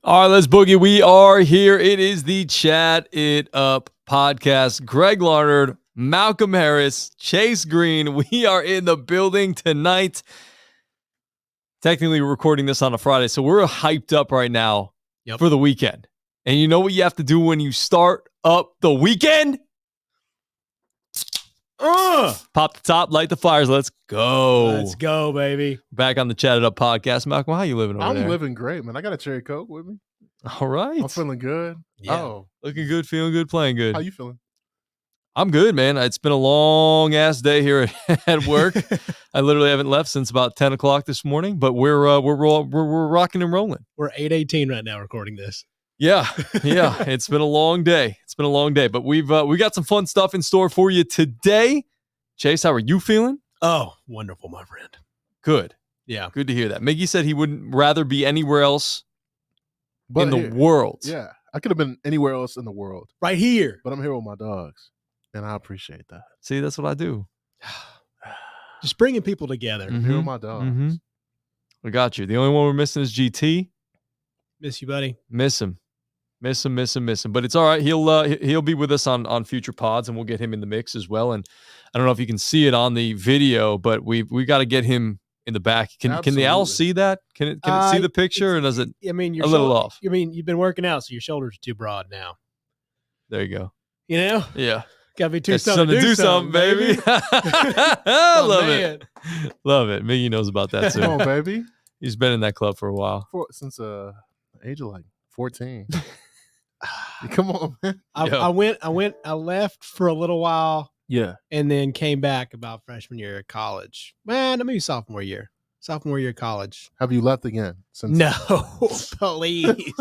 All right, let's boogie. We are here. It is the Chat It Up podcast. Greg Larnard, Malcolm Harris, Chase Green. We are in the building tonight. Technically, we're recording this on a Friday, so we're hyped up right now for the weekend. And you know what you have to do when you start up the weekend? Pop the top, light the fires. Let's go. Let's go, baby. Back on the Chat It Up podcast. Malcolm, how you living over there? I'm living great, man. I got a cherry Coke with me. All right. I'm feeling good. Yeah. Oh, Looking good, feeling good, playing good. how you feeling? I'm good, man. It's been a long ass day here at work. I literally haven't left since about 10 o'clock this morning, but we're rocking and rolling. We're 8:18 right now recording this. Yeah. It's been a long day. But we got some fun stuff in store for you today. Chase, how are you feeling? Oh, wonderful, my friend. Good. Yeah. Good to hear that. Miggie said he wouldn't rather be anywhere else in the here. world. Yeah, I could have been anywhere else in the world, Right here. but I'm here with my dogs, and I appreciate that. See, that's what I do. Just bringing people together. Mhm. I'm here with my dogs. Mhm. We got you. The only one we're missing is GT. Miss you, buddy. Miss him. But it's all right. He'll be with us on future pods, and we'll get him in the mix as well. And I don't know if you can see it on the video, but we got to get him in the back. Can the owl Absolutely. see that? Can it see the picture, or does it? I mean, a little off? I mean, you've been working out, so your shoulders are too broad now. There you go. You know? Yeah. Got to be too Got something to do something, baby. Oh, Love man. it. Love it. Miggy knows about that too. Come on, baby. He's been in that club for a while. Since the age of like 14. Come on, man. I left for a little while Yeah. and then came back about freshman year of college. Man, maybe sophomore year of college. Have you left again? Since No, please.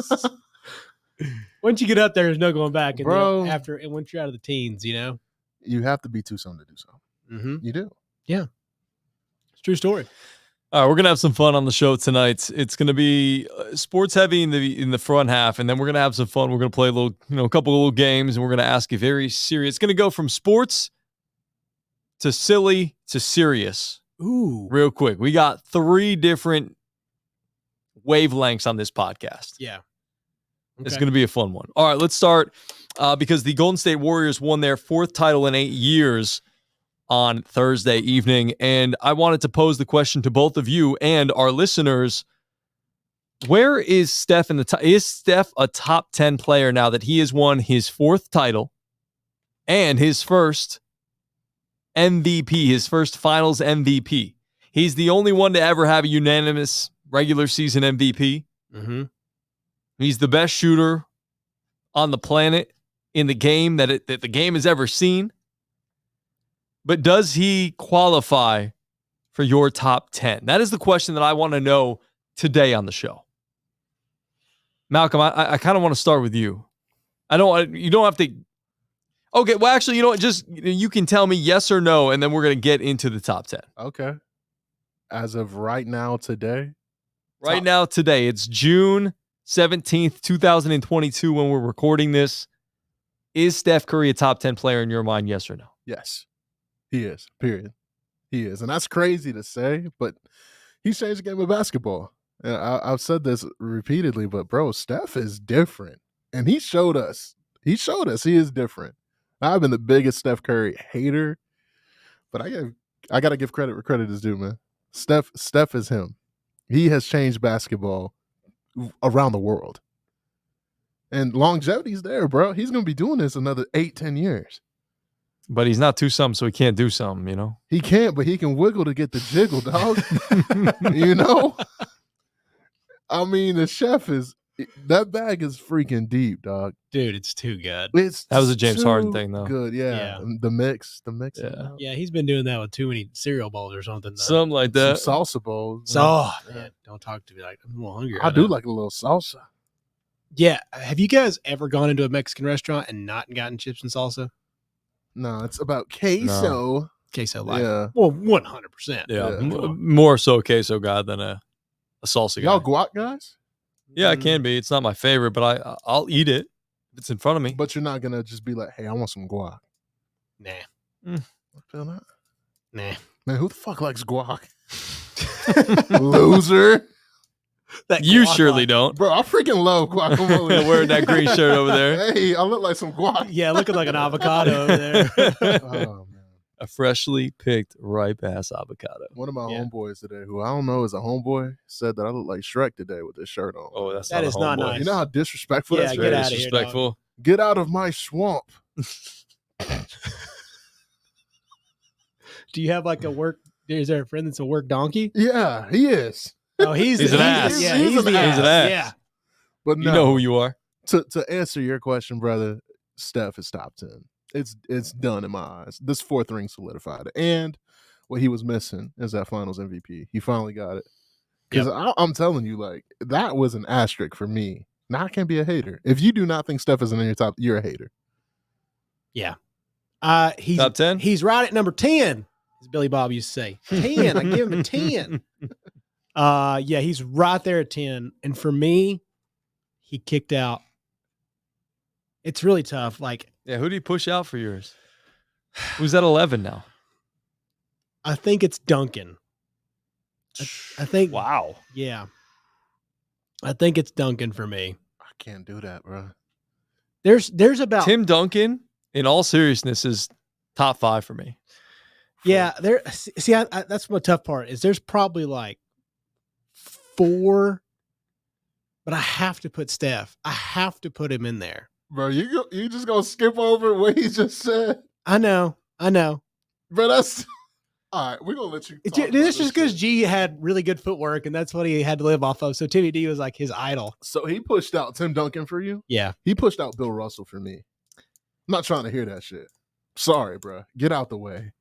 Once you get up there, there's no going back. And Bro. and once you're out of the teens, you know? You have to be too something to do something. Mm-hmm. You do. It's a true story. All right, we're gonna have some fun on the show tonight. It's gonna be sports heavy in the front half, and then we're gonna have some fun. We're gonna play a couple of little games, and we're gonna ask you very serious. It's gonna go from sports to silly to serious Ooh. real quick. We got 3 different wavelengths on this podcast. Yeah. It's going to be a fun one. All right, let's start because the Golden State Warriors won their 4th title in 8 years on Thursday evening. And I wanted to pose the question to both of you and our listeners. Where is Steph in the top? Is Steph a top 10 player now that he has won his 4th title and his first MVP, his first finals MVP? He's the only one to ever have a unanimous regular season MVP. Mm-hmm. He's the best shooter on the planet in the game that the game has ever seen. But does he qualify for your top 10? That is the question that I want to know today on the show. Malcolm, I kind of want to start with you. You don't have to. Okay, well, actually, you know what? Just you can tell me yes or no, and then we're going to get into the top 10. Okay. As of right now, today. Right now, today, it's June 17th, 2022 when we're recording this. Is Steph Curry a top 10 player in your mind, yes or no? Yes, he is, period. He is. And that's crazy to say, but he's changed the game of basketball. And I've said this repeatedly, but bro, Steph is different. And he showed us he is different. I've been the biggest Steph Curry hater, but I got to give credit where credit is due, man. Steph is him. He has changed basketball around the world. And longevity's there, bro. He's going to be doing this another 8-10 years. But he's not too something, so he can't do something, you know? He can't, but he can wiggle to get the jiggle, dog. You know? I mean, that bag is freaking deep, dog. Dude, it's too good. That was a James Harden thing, though. Good, yeah. The mix. Yeah. Yeah, he's been doing that with too many cereal bowls or something. Though. Something like that. Some salsa bowls. So, man, don't talk to me like I'm a little hungry. I do like a little salsa. Yeah. Have you guys ever gone into a Mexican restaurant and not gotten chips and salsa? No, it's about queso. Queso life. Yeah. Well, 100%. Yeah, Yeah. more so queso guy than a salsa guy. Y'all guac guys? Yeah, it can be. It's not my favorite, but I'll eat it if it's in front of me. But you're not going to just be like, hey, I want some guac. Nah. I feel that. Nah. Man, who the fuck likes guac? Loser. That You guac surely on. don't. Bro, I freaking love guacamole. Wearing that green shirt over there. Hey, I look like some guac. Yeah, looking like an avocado over there. Oh man. A freshly picked ripe ass avocado. One of my Yeah. homeboys today, who I don't know is a homeboy, said that I look like Shrek today with this shirt on. Oh, that's That not is a not homeboy. nice. You know how disrespectful Yeah, that's get Very outta here, dog. disrespectful. Get out of my swamp. Do you have like a work? Is there a friend that's a work donkey? Yeah, he is. Oh, he's He's an ass. Yeah, He's he's an the ass. He's an ass. Yeah. But You no, know who you are. to answer your question, brother, Steph is top 10. It's done in my eyes. This fourth ring solidified it. And what he was missing is that finals MVP. He finally got it. Because I'm telling you, like, that was an asterisk for me. Now I can't be a hater. If you do not think Steph is in your top, you're a hater. Yeah. He's Top 10? He's right at number 10, as Billy Bob used to say. 10. I give him a 10. Yeah, he's right there at 10. And for me, he kicked out. It's really tough. Like, Yeah, who do you push out for yours? Who's at 11 now? I think it's Duncan. I think. Wow. Yeah. I think it's Duncan for me. I can't do that, bro. There's about Tim Duncan, in all seriousness, is top 5 for me. Yeah, that's my tough part is there's probably like 4, but I have to put Steph. I have to put him in there. Bro, you just gonna skip over what he just said? I know. Bro, that's all right. We're gonna let you. It's talk about just this because shit. G had really good footwork, and that's what he had to live off of. So Timmy D was like his idol. So he pushed out Tim Duncan for you. Yeah. He pushed out Bill Russell for me. I'm not trying to hear that shit. Sorry, bro. Get out the way,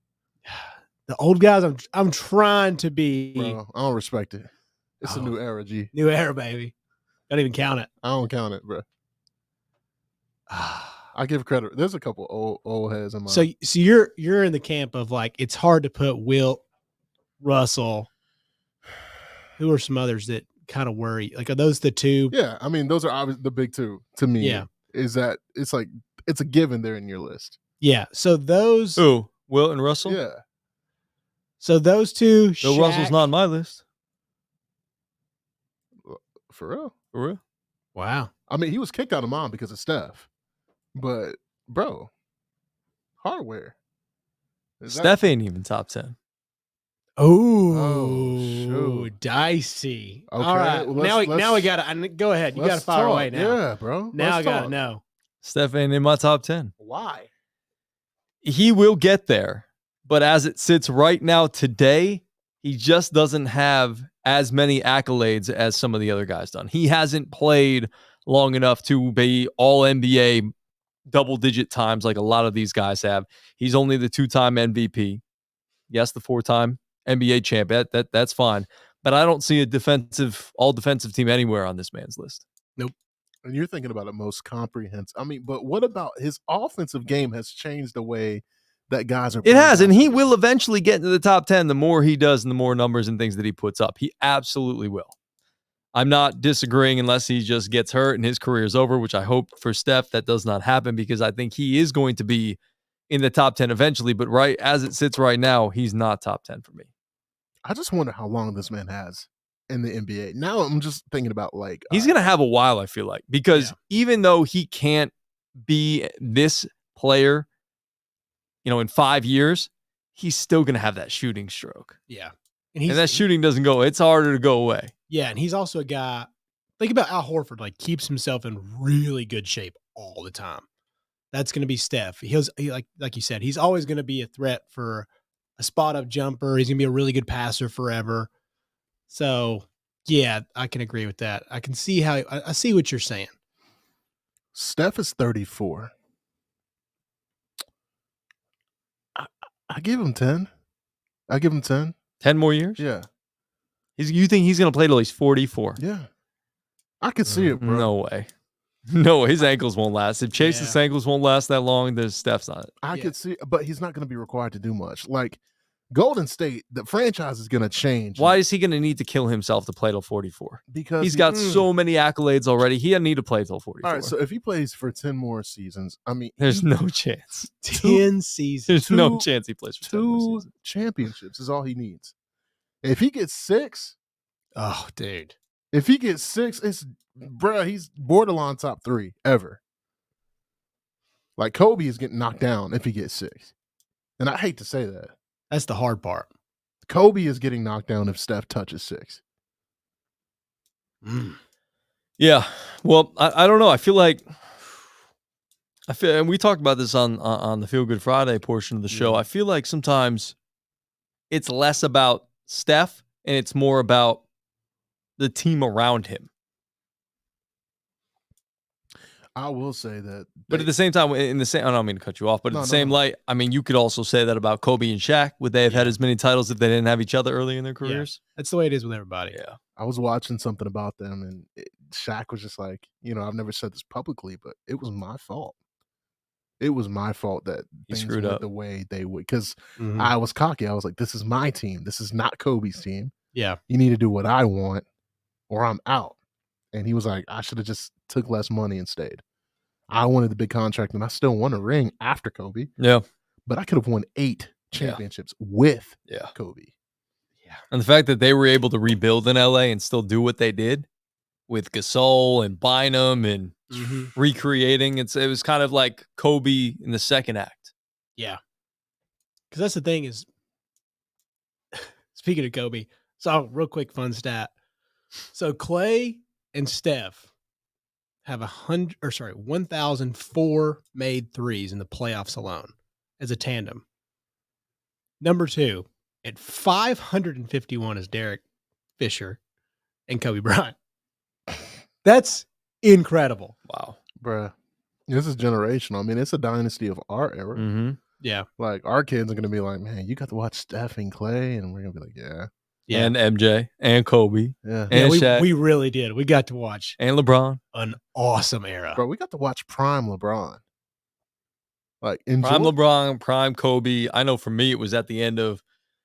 The old guys, I'm trying to be bro. I don't respect it. It's a Oh. new era, G. new era, baby. Don't even count it. I don't count it, bro. I give credit. There's a couple old heads in my. So you're in the camp of like it's hard to put Wilt, Russell. Who are some others that kind of worry? Like, are those the two? yeah, I mean, those are obviously the big two to me. Yeah. Is that it's like it's a given they're in your list. Yeah. So those. Who? Wilt and Russell? Yeah. So those two. Bill Russell's not on my list. For real. For real? Wow. I mean, he was kicked out of mine because of Steph. But, bro, hardware. Is that- Steph ain't even top 10. Oh, shoot. dicey. Okay, All right. well, now we got to go ahead. You got to let's fire talk. away now. Yeah, bro. Now Let's I got to talk. know. Steph ain't in my top 10. Why? He will get there. But as it sits right now today, he just doesn't have as many accolades as some of the other guys done. He hasn't played long enough to be all NBA double-digit times like a lot of these guys have. He's only the 2-time MVP. Yes, the 4-time NBA champ. That's fine. But I don't see a all defensive team anywhere on this man's list. And you're thinking about it most comprehensive. I mean, but what about his offensive game has changed the way that guys are It playing has, and he basketball. will eventually get into the top 10 the more he does and the more numbers and things that he puts up. He absolutely will. I'm not disagreeing unless he just gets hurt and his career is over, which I hope for Steph that does not happen because I think he is going to be in the top 10 eventually. But right as it sits right now, he's not top 10 for me. I just wonder how long this man has in the NBA. Now I'm just thinking about like He's going to have a while, I feel like, because even though he can't be this player, in 5 years, he's still going to have that shooting stroke. Yeah. And that shooting doesn't go, it's harder to go away. Yeah, and he's also a guy. Think about Al Horford, like keeps himself in really good shape all the time. That's going to be Steph. He like you said, he's always going to be a threat for a spot up jumper. He's going to be a really good passer forever. So, yeah, I can agree with that. I can see how I see what you're saying. Steph is 34. I give him 10. I give him 10. 10 more years? Yeah. You think he's going to play till he's 44? Yeah. I could see it, bro. No way. No, his ankles won't last. If Chase's ankles won't last that long, then Steph's not. I could see, but he's not going to be required to do much. Like Golden State, the franchise is going to change. Why is he going to need to kill himself to play till 44? Because he's got so many accolades already. He doesn't need to play till 44. All right, so if he plays for 10 more seasons, I mean, there's no chance. 10 seasons. There's no chance he plays for 10 more 2 seasons. championships is all he needs. If he gets 6, Oh, dude. If he gets 6, he's borderline top 3 ever. Like Kobe is getting knocked down if he gets 6. And I hate to say that. That's the hard part. Kobe is getting knocked down if Steph touches 6. Yeah. Well, I don't know. I feel, and we talked about this on the Feel Good Friday portion of the show. I feel like sometimes it's less about Steph and it's more about the team around him. I will say that. But at the same time, I don't mean to cut you off, but at the same light, I mean, you could also say that about Kobe and Shaq. Would they have had as many titles if they didn't have each other early in their careers? Yeah. That's the way it is with everybody. Yeah. I was watching something about them, and Shaq was just like, I've never said this publicly, but it was my fault. It was my fault that things screwed went up the way they would, because I was cocky. I was like, this is my team. This is not Kobe's team. Yeah. You need to do what I want or I'm out. And he was like, I should have just took less money and stayed. I wanted the big contract, and I still won a ring after Kobe. Yeah. But I could have won 8 championships with Kobe. Yeah. And the fact that they were able to rebuild in LA and still do what they did with Gasol and Bynum and recreating, it was kind of like Kobe in the second act. Yeah. Because that's the thing is, speaking of Kobe, so real quick fun stat. So Clay and Steph have 1,004 made threes in the playoffs alone as a tandem. Number 2 at 551 is Derek Fisher and Kobe Bryant. That's incredible. Wow. Bruh. This is generational. I mean, it's a dynasty of our era. Yeah. Like, our kids are going to be like, man, you got to watch Steph and Clay. And we're going to be like, yeah. Yeah. And MJ and Kobe. Yeah. And Shaq. We really did. We got to watch. And LeBron. An awesome era. Bro, we got to watch prime LeBron. Like, enjoy. Prime LeBron, prime Kobe. I know for me, it was at the end of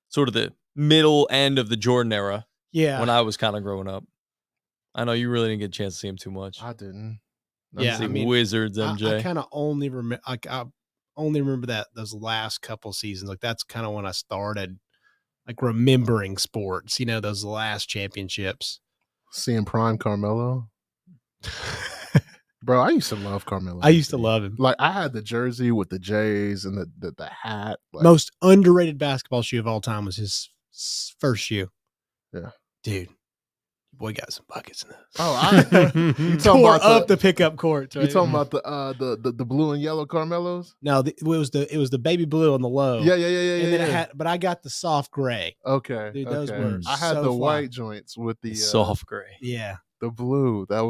sort of the middle end of the Jordan era. Yeah. When I was kind of growing up. I know you really didn't get a chance to see him too much. I didn't. Yeah, I mean, Wizards, MJ. I kind of only remember. I only remember those last couple seasons. Like that's kind of when I started, like remembering sports. Those last championships. Seeing prime Carmelo. Bro, I used to love Carmelo. I used to love him. Like, I had the jersey with the J's and the hat. Like, most underrated basketball shoe of all time was his first shoe. Yeah, dude. Boy got some buckets in this. Oh, you tore up the pickup court. Right? You talking about the blue and yellow Carmelos? No, it was the baby blue on the low. Yeah. And then but I got the soft gray. Okay, dude, those were. I had the white joints with the soft gray. Yeah, the blue. I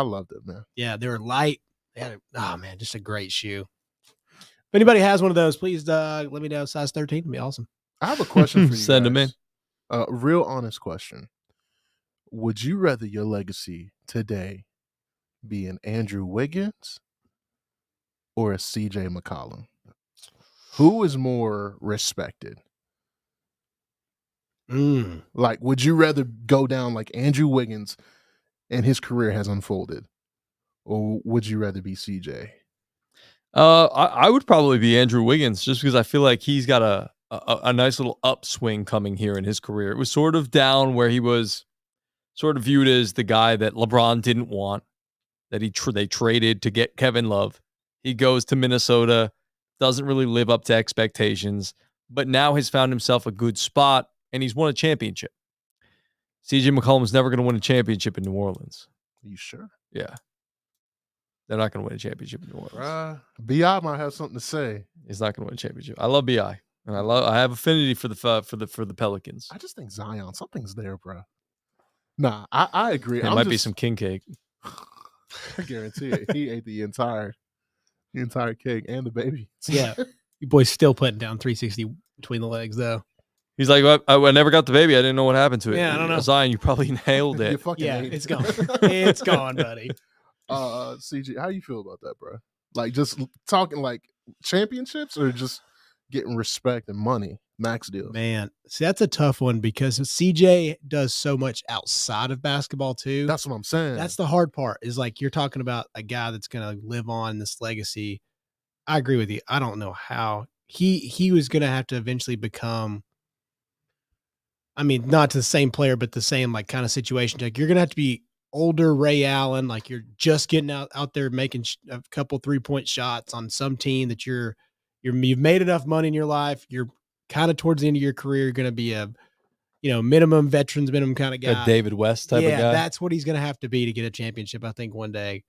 loved it, man. Yeah, they were light. They had just a great shoe. If anybody has one of those, please let me know. Size 13 would be awesome. I have a question for you. Send them in. Real honest question. Would you rather your legacy today be an Andrew Wiggins or a CJ McCollum? Who is more respected? Like, would you rather go down like Andrew Wiggins and his career has unfolded? Or would you rather be CJ? I would probably be Andrew Wiggins just because I feel like he's got a nice little upswing coming here in his career. It was sort of down where he was sort of viewed as the guy that LeBron didn't want, that they traded to get Kevin Love. He goes to Minnesota, doesn't really live up to expectations, but now has found himself a good spot, and he's won a championship. CJ McCollum's never going to win a championship in New Orleans. Are you sure? Yeah. They're not going to win a championship in New Orleans. B.I. might have something to say. He's not going to win a championship. I love B.I., and I have affinity for the Pelicans. I just think Zion, something's there, bro. Nah, I agree. It might be some king cake. I guarantee it. He ate the entire cake and the baby. Yeah, you boys still putting down 360 between the legs though. He's like, I never got the baby. I didn't know what happened to it. Yeah, I don't know. Zion, you probably nailed it. It's gone. It's gone, buddy. CG, how you feel about that, bro? Like, just talking like championships or just getting respect and money, max deals? Man, see, that's a tough one because CJ does so much outside of basketball too. That's what I'm saying. That's the hard part is like you're talking about a guy that's going to live on this legacy. I agree with you. I don't know how he was going to have to eventually become. I mean, not to the same player, but the same like kind of situation. Like you're gonna have to be older Ray Allen. Like you're just getting out there making a couple 3-point shots on some team that you've made enough money in your life. You're kind of towards the end of your career. You're gonna be a minimum veterans minimum kind of guy. A David West type of guy. That's what he's gonna have to be to get a championship. I think one day.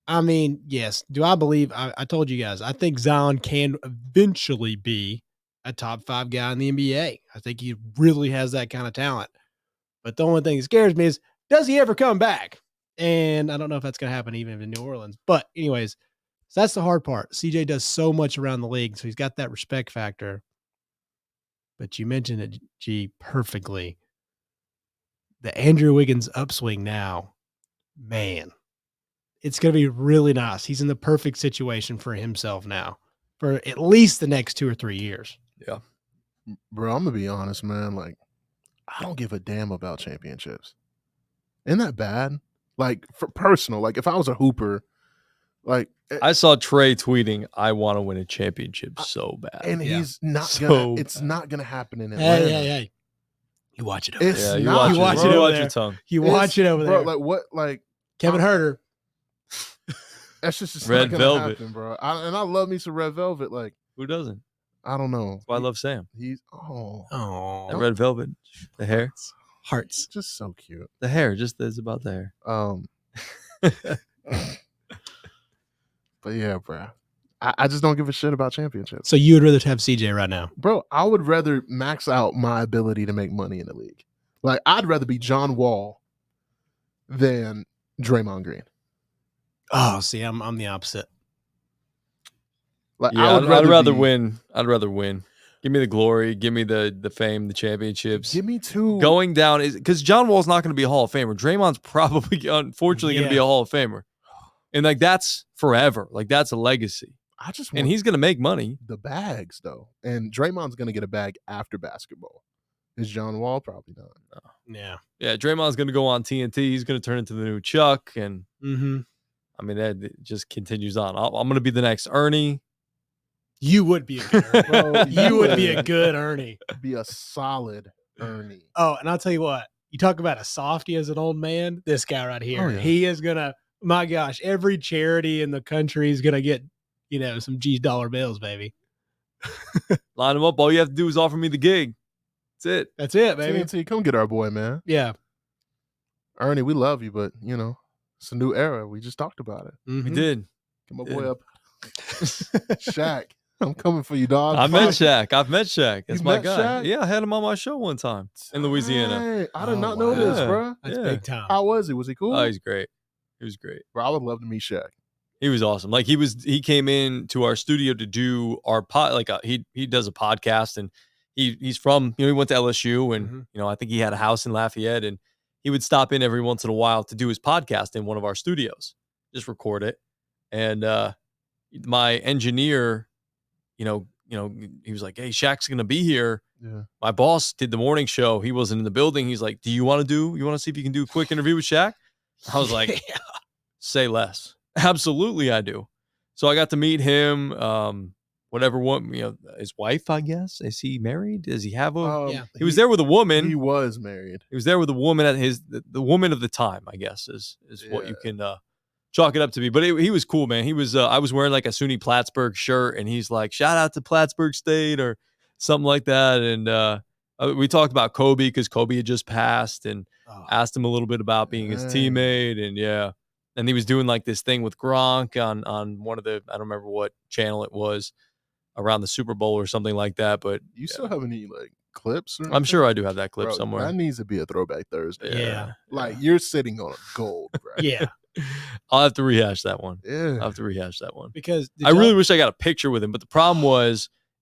I mean, yes. Do I believe? I told you guys. I think Zion can eventually be a top 5 guy in the NBA. I think he really has that kind of talent. But the only thing that scares me is, does he ever come back? And I don't know if that's going to happen even in New Orleans. But anyways, so that's the hard part. CJ does so much around the league, so he's got that respect factor. But you mentioned it, G, perfectly. The Andrew Wiggins upswing now, man, it's going to be really nice. He's in the perfect situation for himself now for at least the next 2 or 3 years. Yeah. Bro, I'm going to be honest, man. Like, I don't give a damn about championships. Isn't that bad? Like, for personal, like if I was a hooper, like I saw Trey tweeting, I want to win a championship so bad. And he's not So gonna, it's bad. not gonna happen in Atlanta. Hey. You watch it over It's there. Yeah, you not, watch, watch it. it You over watch there. your tongue. You watch it over there. Bro, like what, like Kevin Herter. that's just Red not gonna Velvet. happen, bro. And I love me some Red Velvet. Like, Who doesn't? I don't know. That's why I love Sam. He's That Red Velvet. The hair. Hearts. just so cute. The hair. Just is about the hair. But yeah, bro. I just don't give a shit about championships. So you would rather have CJ right now? Bro, I would rather max out my ability to make money in the league. Like, I'd rather be John Wall than Draymond Green. Oh, see, I'm the opposite. Like, Yeah, I'd I'd rather be- win. I'd rather win. Give me the glory. Give me the fame, the championships. Give me 2. Going down is because John Wall's not going to be a Hall of Famer. Draymond's probably, unfortunately, going to be a Hall of Famer, and like that's forever. Like that's a legacy. I just want And he's going to make money. the bags though, and Draymond's gonna get a bag after basketball. Is John Wall probably not? Yeah. Yeah, Draymond's going to go on TNT. He's going to turn into the new Chuck, and Mm-hmm. I mean that it just continues on. I'm going to be the next Ernie. You would be a good Ernie. Bro, You would be a good Ernie. Be a solid Ernie. Oh, and I'll tell you what. You talk about a softy as an old man. This guy right here. Oh, yeah. He is gonna. My gosh, every charity in the country is gonna get some G dollar bills, baby. Line him up. All you have to do is offer me the gig. That's it. That's it, baby. TNT, come get our boy, man. Yeah. Ernie, we love you, but it's a new era. We just talked about it. We Mhm. did. Get my Did. boy up. Shaq, I'm coming for you, dog. I've met Shaq. That's You my met guy. Shaq? Yeah, I had him on my show one time in Louisiana. Hey, I did Oh, not know wow. this, Yeah. bro. That's Yeah. big time. How was he? Was he cool? Oh, he's great. He was great. Bro, I would love to meet Shaq. He was awesome. Like he came in to our studio to do our pod. Like he does a podcast, and he's from he went to LSU, and Mhm. I think he had a house in Lafayette, and he would stop in every once in a while to do his podcast in one of our studios, just record it. And my engineer, he was like, "Hey, Shaq's gonna be here." Yeah. My boss did the morning show. He wasn't in the building. He's like, You want to see if you can do a quick interview with Shaq? I was like, Yeah. Say less. Absolutely, I do. So I got to meet him. His wife, I guess. Is he married? Does he have a? Yeah. He was there with a woman. He was married. He was there with a woman at the woman of the time, I guess, is what you Yeah. can chalk it up to be. But he was cool, man. He was. I was wearing like a SUNY Plattsburgh shirt, and he's like, "Shout out to Plattsburgh State" or something like that. And we talked about Kobe because Kobe had just passed, and Oh, asked him a little bit about being his Dang. teammate, and and he was doing like this thing with Gronk on one of the I don't remember what channel it was around the Super Bowl or something like that. But You still have any like clips? Or I'm anything? sure I do have that clip Bro, somewhere. That needs to be a throwback Thursday. Yeah. Like you're sitting on gold, bro. yeah. I'll have to rehash that one. Yeah. I'll have to rehash that one. Because I really wish I got a picture with him, but the problem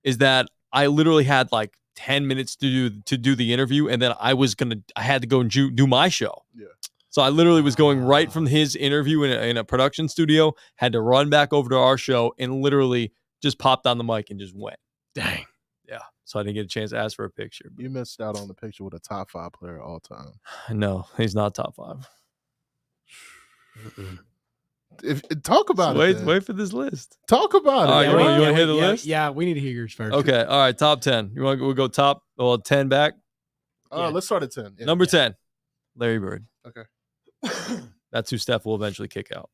is that I literally had like 10 minutes to do the interview, and then I had to go and do my show. Yeah. So I literally was going right from his interview in a production studio, had to run back over to our show, and literally just popped on the mic and just went. Dang. Yeah. So I didn't get a chance to ask for a picture. You missed out on the picture with a top 5 player all time. No, he's not top 5. Talk about it. then. Wait for this list. Talk about All right, it. you bro. wanna hear the list? Yeah, we need to hear yours first. Okay. All right. Top 10. We'll go top 10 back. Yeah. Let's start at 10. Yeah. Number 10, Larry Bird. Okay. That's who Steph will eventually kick out.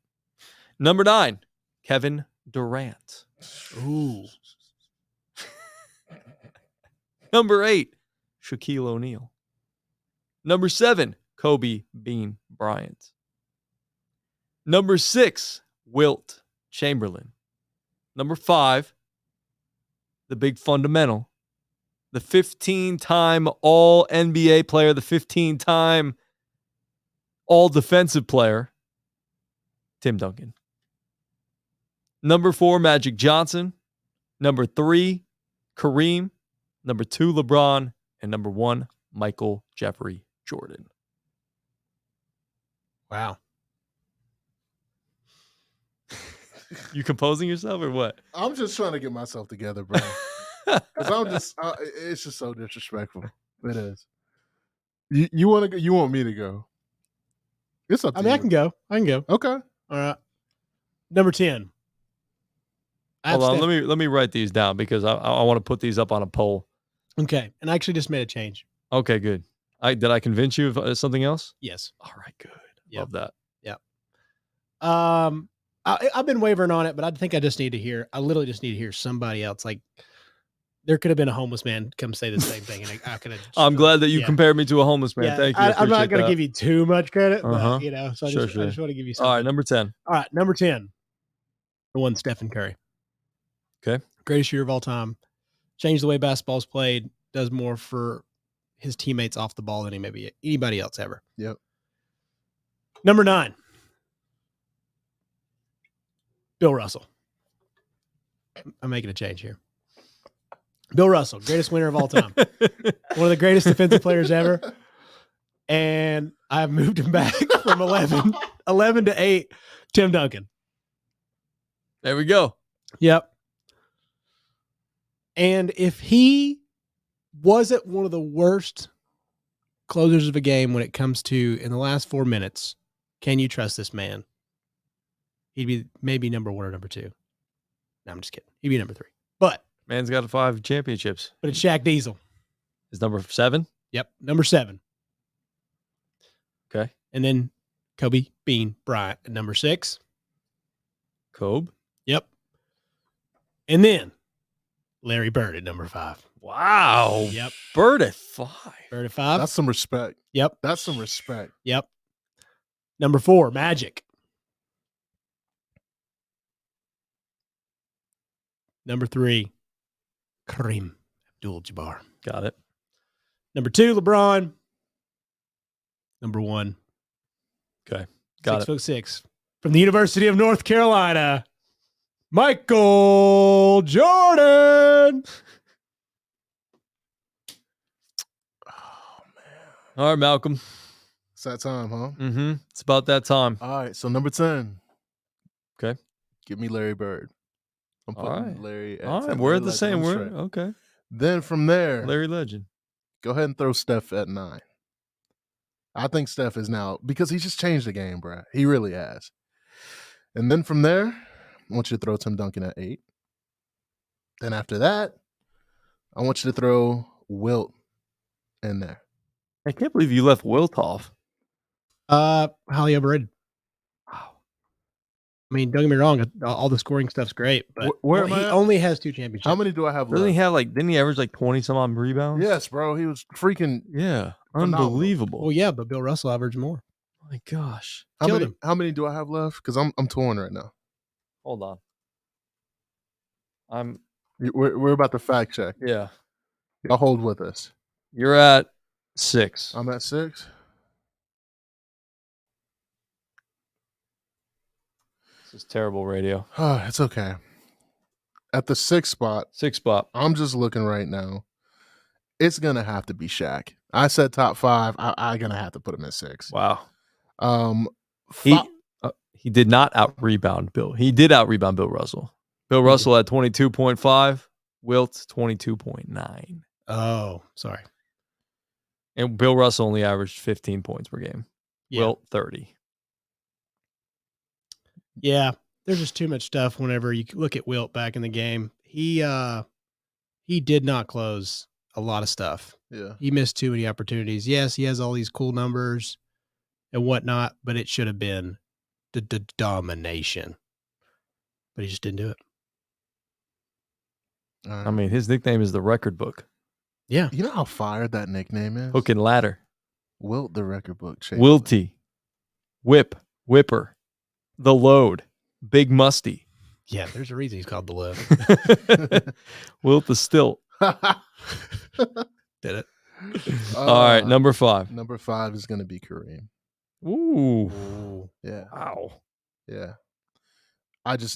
Number 9, Kevin Durant. Ooh. Number 8, Shaquille O'Neal. Number 7, Kobe Bean Bryant. Number 6, Wilt Chamberlain. Number 5, the big fundamental, the 15-time All-NBA player, the 15-time All-Defensive player, Tim Duncan. Number 4, Magic Johnson. Number 3, Kareem. Number 2, LeBron. And number 1, Michael Jeffrey Jordan. Wow. You composing yourself or what? I'm just trying to get myself together, bro. Because I'm just, it's just so disrespectful. It is. You want to go? You want me to go? It's up to you. I can go. Okay. All right. Number 10. Hold on, let me write these down because I want to put these up on a poll. Okay. And I actually just made a change. Okay, good. Did I convince you of something else? Yes. All right, good. Yep. Love that. Yep. I've been wavering on it, but I think I literally just need to hear somebody else. Like, there could have been a homeless man come say the same thing, and I could have. I'm glad that you compared me to a homeless man. Yeah, Thank you. I'm not going to give you too much credit, but so I Sure, just want to give you something. All right, number 10. All right, number 10. The one, Stephen Curry. Okay. Greatest year of all time. Changed the way basketball's played. Does more for his teammates off the ball than anybody else ever. Yep. Number 9. Bill Russell. I'm making a change here. Bill Russell, greatest winner of all time. One of the greatest defensive players ever. And I've moved him back from 11 to 8, Tim Duncan. There we go. Yep. And if he wasn't one of the worst closers of a game when it comes to in the last 4 minutes, can you trust this man? He'd be maybe number 1 or number 2. No, I'm just kidding. He'd be number 3. But man's got 5 championships. But it's Shaq Diesel. Is number 7? Yep, number 7. Okay. And then Kobe Bean Bryant at number 6. Kobe. Yep. And then Larry Bird at number 5. Wow. Yep. Bird at 5. Bird at 5. That's some respect. Yep. That's some respect. Yep. Number 4, Magic. Number 3, Kareem Abdul-Jabbar. Got it. Number 2, LeBron. Number 1. Okay. Got 6'6" from the University of North Carolina, Michael Jordan. Oh man. All right, Malcolm. It's that time, huh? Mm-hmm. It's about that time. All right. So number 10. Okay. Give me Larry Bird. I'm putting All right. Larry at All right. 10. We're Larry at the Legend. same. I'm We're straight. okay. Then from there, Larry Legend. go ahead and throw Steph at 9. I think Steph is now, because he's just changed the game, bro. He really has. And then from there, I want you to throw Tim Duncan at 8. Then after that, I want you to throw Wilt in there. I can't believe you left Wilt off. Highly overrated. Wow. I mean, don't get me wrong, all the scoring stuff's great, but Where am he I at? only has 2 championships. How many do I have Doesn't left? he have didn't he average 20 some odd rebounds? Yes, bro. He was freaking. Yeah. Phenomenal. Unbelievable. Well, yeah, but Bill Russell averaged more. My gosh. Killed him. How many do I have left? Because I'm torn right now. Hold on. We're about to fact check. Yeah. Y'all hold with us. You're at 6. I'm at 6. This is terrible radio. Oh, it's okay. At the 6th spot, 6th spot. I'm just looking right now. It's gonna have to be Shaq. I said top 5. I'm gonna have to put him at 6. Wow. Fi- He did not out rebound Bill. He did out rebound Bill Russell. Bill Russell had 22.5. Wilt 22.9. Oh, sorry. And Bill Russell only averaged 15 points per game. Yeah. Wilt 30. Yeah, there's just too much stuff whenever you look at Wilt back in the game. He did not close a lot of stuff. Yeah. He missed too many opportunities. Yes, he has all these cool numbers and whatnot, but it should have been the domination. But he just didn't do it. All right. I mean, his nickname is the record book. Yeah. You know how fired that nickname is? Hook and ladder. Wilt the record book. Chamberlain. Wilty. Whip. Whipper. The load. Big musty. Yeah, there's a reason he's called the Load. Wilt the stilt. Did it? All right, number 5. Number 5 is going to be Kareem. Ooh. Yeah. Wow. Yeah.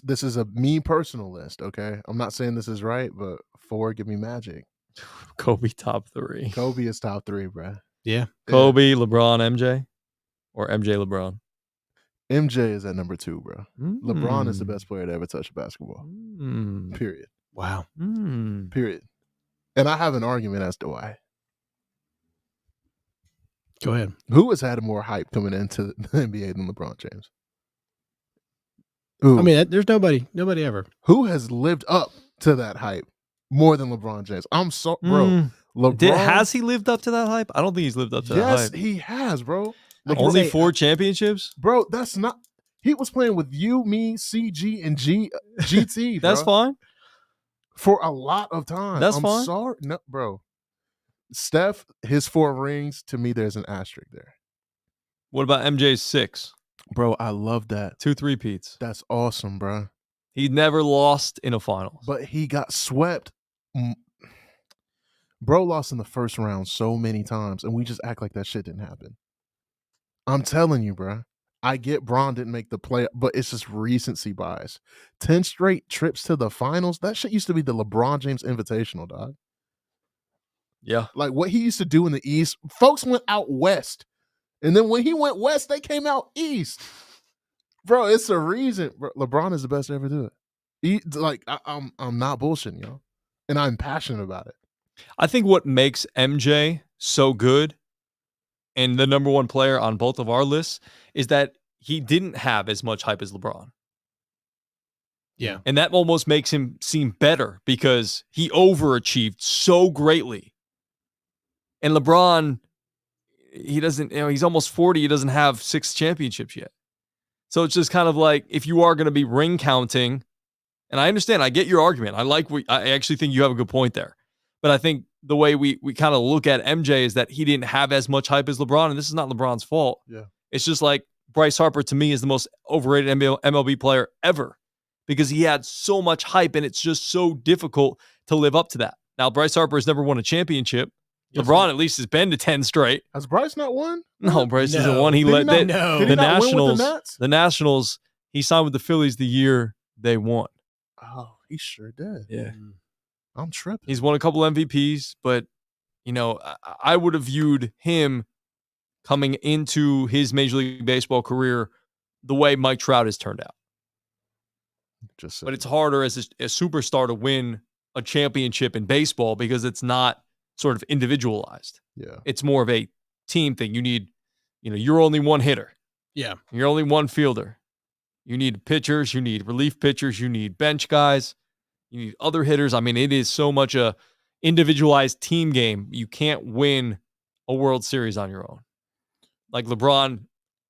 This is a me personal list, okay? I'm not saying this is right, but 4, give me Magic. Kobe top 3. Kobe is top 3, bruh. Yeah. Kobe, LeBron, MJ? Or MJ, LeBron? MJ is at number 2, bro. LeBron is the best player to ever touch basketball. Period. Wow. Period. And I have an argument as to why. Go ahead. Who has had more hype coming into the NBA than LeBron James? Who? I mean, there's nobody ever. Who has lived up to that hype more than LeBron James? I'm so, bro. LeBron Has he lived up to that hype? I don't think he's lived up to that hype. Yes, he has, bro. Only 4 championships? Bro, that's not. He was playing with you, me, CG, and GT. That's fine. For a lot of time. That's I'm fine. sorry. No, bro. Steph, his 4 rings, to me, there's an asterisk there. What about MJ's 6? Bro, I love that. 2 3-peats. That's awesome, bro. He never lost in a finals. But he got swept. Bro lost in the first round so many times, and we just act like that shit didn't happen. I'm telling you, bro. I get Bron didn't make the play, but it's just recency bias. 10 straight trips to the finals. That shit used to be the LeBron James Invitational, dog. Yeah. Like what he used to do in the East. Folks went out west. And then when he went west, they came out east. Bro, it's a reason. Bro, LeBron is the best to ever do it. I'm not bullshitting, y'all. And I'm passionate about it. I think what makes MJ so good and the number 1 player on both of our lists is that he didn't have as much hype as LeBron. Yeah. And that almost makes him seem better because he overachieved so greatly. And LeBron, he doesn't, he's almost 40. He doesn't have 6 championships yet. So it's just kind of like, if you are going to be ring counting, and I understand, I get your argument. I actually think you have a good point there. But I think the way we kind of look at MJ is that he didn't have as much hype as LeBron, and this is not LeBron's fault. Yeah. It's just like Bryce Harper, to me, is the most overrated MLB player ever because he had so much hype, and it's just so difficult to live up to that. Now, Bryce Harper has never won a championship. Yes, LeBron at least has been to 10 straight. Has Bryce not won? No, Bryce isn't one. He led the Nationals. The Nationals, he signed with the Phillies the year they won. Oh, he sure did. Yeah. I'm tripping. He's won a couple MVPs, but, I would have viewed him coming into his Major League Baseball career the way Mike Trout has turned out. But it's harder as a superstar to win a championship in baseball because it's not sort of individualized. Yeah. It's more of a team thing. You need, you're only one hitter. Yeah. You're only one fielder. You need pitchers. You need relief pitchers. You need bench guys. You need other hitters. I mean, it is so much a individualized team game. You can't win a World Series on your own. Like LeBron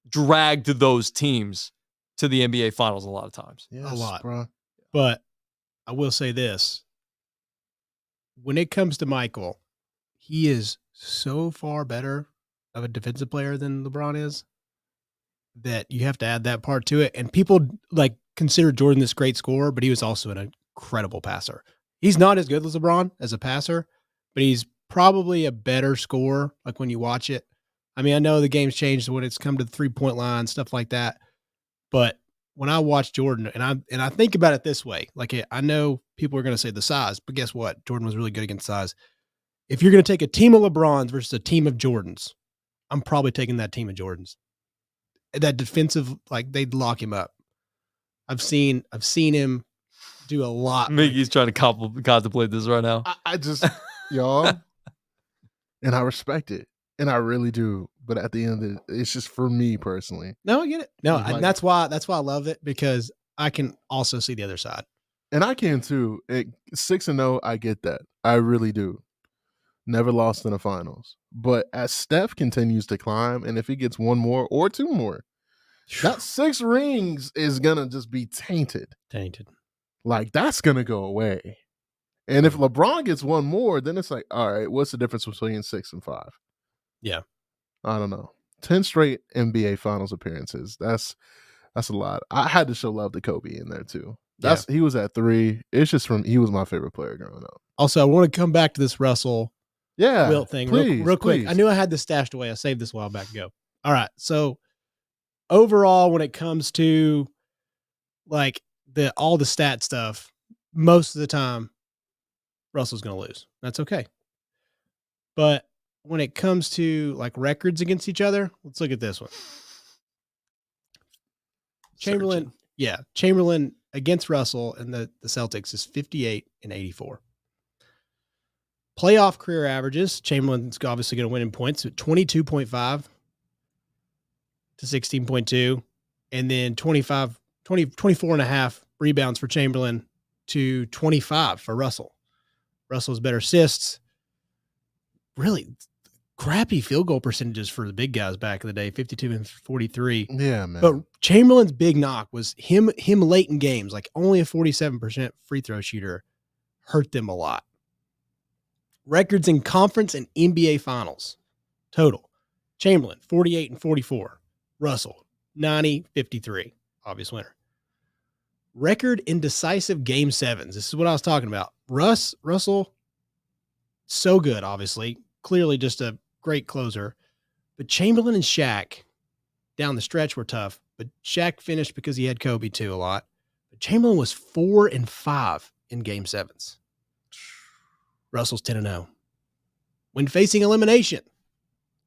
dragged those teams to the NBA Finals a lot of times. Yes, a lot. Bro. But I will say this. When it comes to Michael, he is so far better of a defensive player than LeBron is that you have to add that part to it. And people consider Jordan this great scorer, but he was also an incredible passer. He's not as good as LeBron as a passer, but he's probably a better scorer. Like when you watch it, I mean, I know the game's changed when it's come to the 3-point line, stuff like that. But when I watch Jordan, and I think about it this way, I know people are going to say the size, but guess what? Jordan was really good against size. If you're going to take a team of LeBrons versus a team of Jordans, I'm probably taking that team of Jordans. That defensive, they'd lock him up. I've seen him do a lot. Miggie's trying to contemplate this right now. I just, y'all, and I respect it, and I really do. But at the end of it, it's just for me personally. No, I get it. No, and that's why I love it, because I can also see the other side. And I can too. 6-0, I get that. I really do. never lost in the finals. But as Steph continues to climb, and if he gets one more or two more, that 6 rings is going to just be tainted. Like, that's going to go away. And if LeBron gets one more, then it's like, all right, what's the difference between 6 and 5? Yeah. I don't know. 10 straight NBA Finals appearances. That's a lot. I had to show love to Kobe in there too. He was at 3. It's just he was my favorite player growing up. Also, I want to come back to this Russell Wilt thing real quick. Please. I knew I had this stashed away. I saved this a while back ago. All right. So overall, when it comes to like all the stat stuff, most of the time, Russell's going to lose. That's okay. But when it comes to like records against each other, let's look at this one. Chamberlain against Russell and the Celtics is 58-84. Playoff career averages, Chamberlain's obviously going to win in points at 22.5 to 16.2, and then 24.5 rebounds for Chamberlain to 25 for Russell. Russell's better assists. Really crappy field goal percentages for the big guys back in the day, 52 and 43. Yeah, man. But Chamberlain's big knock was him late in games, like only a 47% free throw shooter, hurt them a lot. Records in conference and NBA finals total. Chamberlain, 48-44. Russell, 90-53. Obvious winner. Record in decisive game 7s. This is what I was talking about. Russell, so good, obviously. Clearly just a great closer. But Chamberlain and Shaq down the stretch were tough. But Shaq finished because he had Kobe too a lot. But Chamberlain was 4-5 in game 7s. Russell's 10-0. When facing elimination,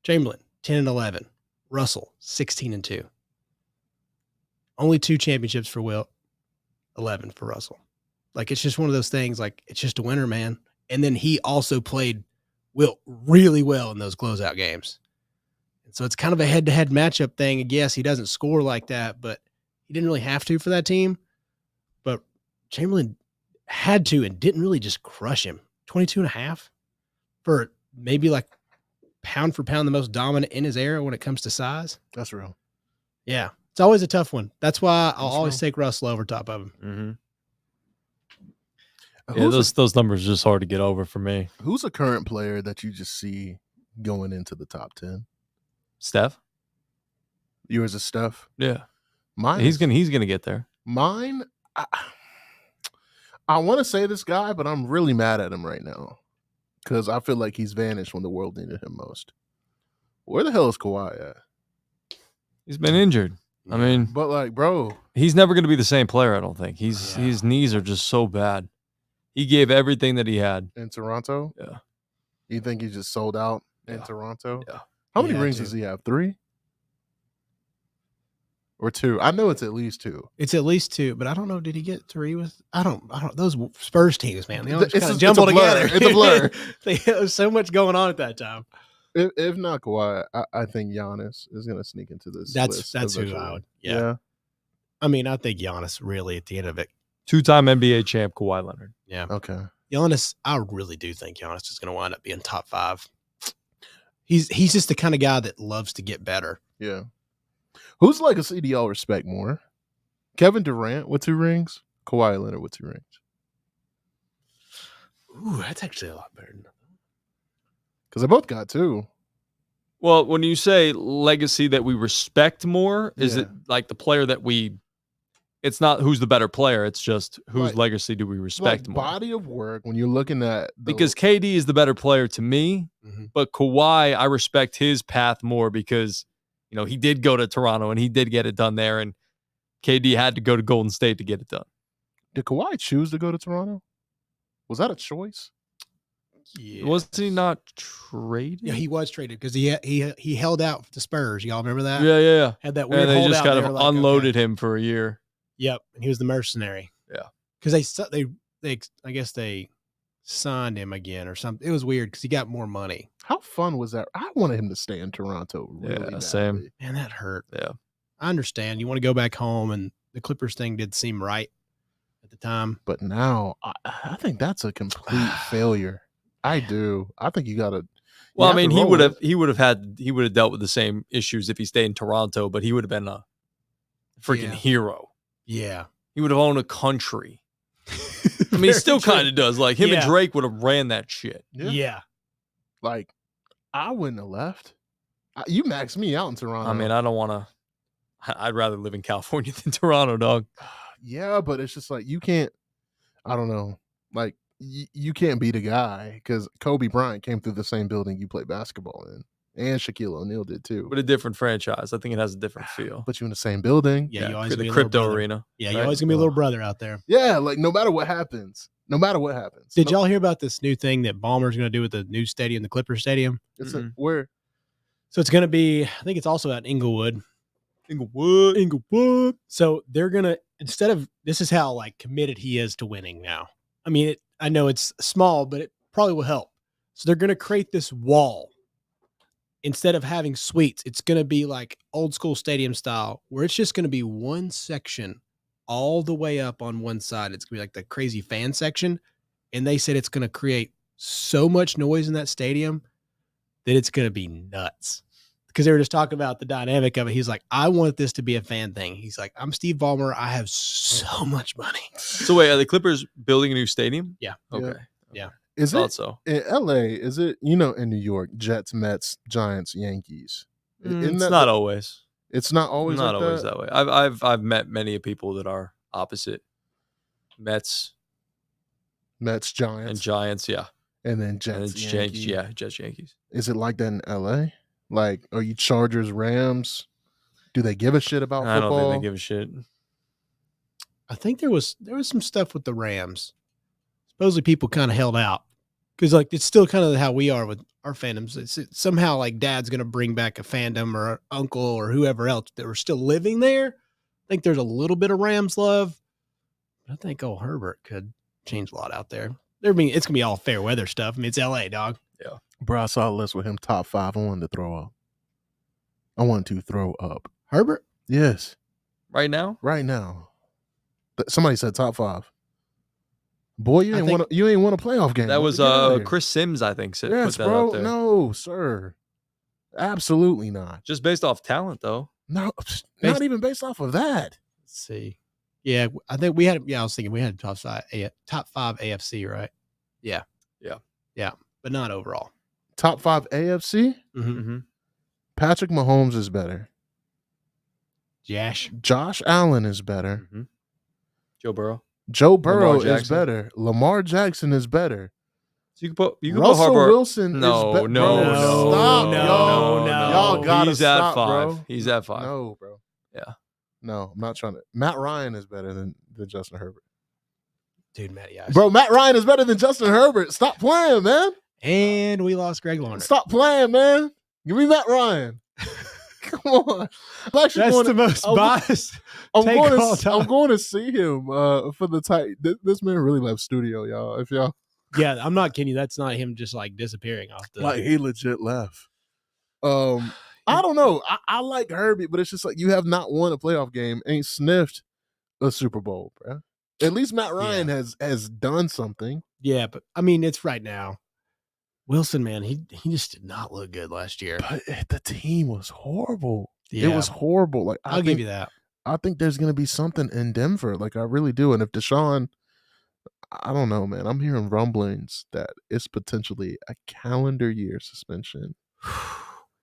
Chamberlain 10-11. Russell 16-2. Only 2 championships for Wilt, 11 for Russell. Like, it's just one of those things. Like, it's just a winner, man. And then he also played Wilt really well in those closeout games. And so it's kind of a head-to-head matchup thing. And yes, he doesn't score like that, but he didn't really have to for that team. But Chamberlain had to and didn't really just crush him. 22.5 for maybe like pound for pound the most dominant in his era when it comes to size. That's real. Yeah. It's always a tough one. That's why I'll always take Russell over top of him. Mm-hmm. Yeah, those numbers are just hard to get over for me. Who's a current player that you just see going into the top 10? Steph. Yours is Steph? Yeah. Mine. He's gonna get there. Mine. I want to say this guy, but I'm really mad at him right now because I feel like he's vanished when the world needed him most. Where the hell is Kawhi at? He's been injured. I mean, but like, bro, he's never going to be the same player. I don't think his knees are just so bad. He gave everything that he had in Toronto. Yeah. You think he just sold out in Toronto? Yeah. How many rings does he have? 3? Or 2? I know it's at least 2. It's at least 2, but I don't know. Did he get 3 with? I don't. Those Spurs teams, man. They all just kind of jumble together. It's a blur. There's so much going on at that time. If not Kawhi, I think Giannis is going to sneak into this. That's who I would. Yeah. I mean, I think Giannis really at the end of it. 2-time NBA champ Kawhi Leonard. Yeah. Okay. Giannis, I really do think Giannis is going to wind up being top 5. He's just the kind of guy that loves to get better. Yeah. Whose legacy do y'all respect more? Kevin Durant with 2 rings? Kawhi Leonard with 2 rings? Ooh, that's actually a lot better than that. Because they both got 2. Well, when you say legacy that we respect more, is it like the player that it's not who's the better player, it's just whose legacy do we respect more? Body of work, when you're looking at... Because KD is the better player to me, but Kawhi, I respect his path more because, you know, he did go to Toronto and he did get it done there, and KD had to go to Golden State to get it done. Did Kawhi choose to go to Toronto? Was that a choice? Yeah. Was he not traded? Yeah, he was traded because he held out to Spurs. Y'all remember that? Yeah. Had that weird and they holdout just kind of there, like, unloaded him for a year. Yep, and he was the mercenary. Yeah, because they I guess they signed him again or something. It was weird because he got more money. How fun was that? I wanted him to stay in Toronto. Really badly. Same. Man, that hurt. Yeah, I understand. You want to go back home, and the Clippers thing did seem right at the time. But now, I think that's a complete failure. I do. I think you gotta. Well, I have to mean, he roll would with have dealt with the same issues if he stayed in Toronto, but he would have been a freaking Yeah. hero. Yeah. He would have owned a country. I mean, he still kind of does. Like him and Yeah. Drake would have ran that shit. Yeah. Like, I wouldn't have left. You maxed me out in Toronto. I mean, I don't want to. I'd rather live in California than Toronto, dog. Yeah, but it's just like you can't. I don't know. Like you can't be the guy because Kobe Bryant came through the same building you played basketball in, and Shaquille O'Neal did too. But a different franchise. I think it has a different feel. Put you in the same building. Yeah, you always the gonna be a crypto little brother. arena. Yeah, right? you're always gonna be a little brother out there. Yeah, like no matter what happens. Did y'all hear about this new thing that Ballmer's gonna do with the new stadium, the Clipper Stadium? Where? So it's gonna be, I think it's also at Inglewood. Inglewood. So they're gonna, instead of, this is how like committed he is to winning now. I mean, I know it's small, but it probably will help. So they're gonna create this wall. Instead of having suites, it's gonna be like old school stadium style, where it's just gonna be one section all the way up on one side. It's gonna be like the crazy fan section. And they said it's gonna create so much noise in that stadium that it's gonna be nuts. Because they were just talking about the dynamic of it. He's like, I want this to be a fan thing. He's like, I'm Steve Ballmer. I have so much money. So wait, are the Clippers building a new stadium? Yeah. Okay. Yeah. Is Thought it so. in LA? Is it in New York? Jets, Mets, Giants, Yankees. It's not always. It's not always. Not like always that? that way. I've met many people that are opposite. Mets, Giants, and Giants, yeah. and then Jets, And it's Yankees. Jets, Yankees. Is it like that in LA? Like, are you Chargers, Rams? Do they give a shit about football? I don't think they give a shit. I think there was some stuff with the Rams. Supposedly people kind of held out because like it's still kind of how we are with our fandoms. It's somehow like dad's going to bring back a fandom or an uncle or whoever else that were still living there. I think there's a little bit of Rams love. I think old Herbert could change a lot out there. It's going to be all fair weather stuff. I mean, it's LA, dog. Yeah. Bro, I saw a list with him top 5. I wanted to throw up. I wanted to throw up. Herbert? Yes. Right now? Right now. Somebody said top 5. Boy, you ain't won a playoff game. That was Chris Sims, I think, put that bro. out there. No, sir. Absolutely not. Just based off talent, though. No, not even based off of that. Let's see. Yeah, I think we had. Yeah, I was thinking we had top 5 AFC, right? Yeah, but not overall. Top 5 AFC. Mm-hmm. Patrick Mahomes is better. Josh Allen is better. Mm-hmm. Joe Burrow. Joe Burrow is better. Lamar Jackson is better. So you can put Russell Harbaugh. Wilson is better. No. Stop, y'all. Y'all gotta He's stop, at 5. bro. He's at 5. No, bro. Yeah. No, I'm not trying to. Matt Ryan is better than Justin Herbert. Dude, Matty Ice. Bro, Matt Ryan is better than Justin Herbert. Stop playing, man. And we lost Greg Larned. Stop playing, man. Give me Matt Ryan. Come on. That's the most biased. I'm going to see him for the tight. This man really left studio, y'all. If y'all. Yeah, I'm not kidding you. That's not him just like disappearing off the. Like he legit left. I don't know. I like Herbie, but it's just like you have not won a playoff game, ain't sniffed a Super Bowl, bro. At least Matt Ryan has done something. Yeah, but I mean, it's right now. Wilson, man, he just did not look good last year. But the team was horrible. Yeah. It was horrible. Like I'll give you that. I think there's going to be something in Denver. Like I really do. And if Deshaun, I don't know, man. I'm hearing rumblings that it's potentially a calendar year suspension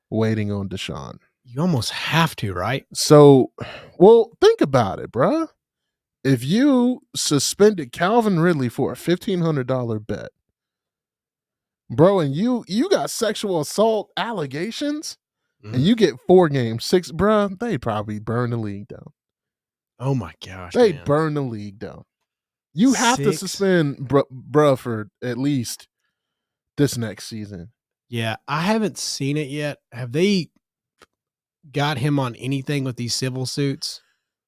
waiting on Deshaun. You almost have to, right? So, well, think about it, bruh. If you suspended Calvin Ridley for a $1,500 bet, bro, and you got sexual assault allegations, and you get 4 games, 6, bruh, they'd probably burn the league down. Oh my gosh, they'd burn the league down. You have 6? to suspend bruh for at least this next season. Yeah, I haven't seen it yet. Have they got him on anything with these civil suits?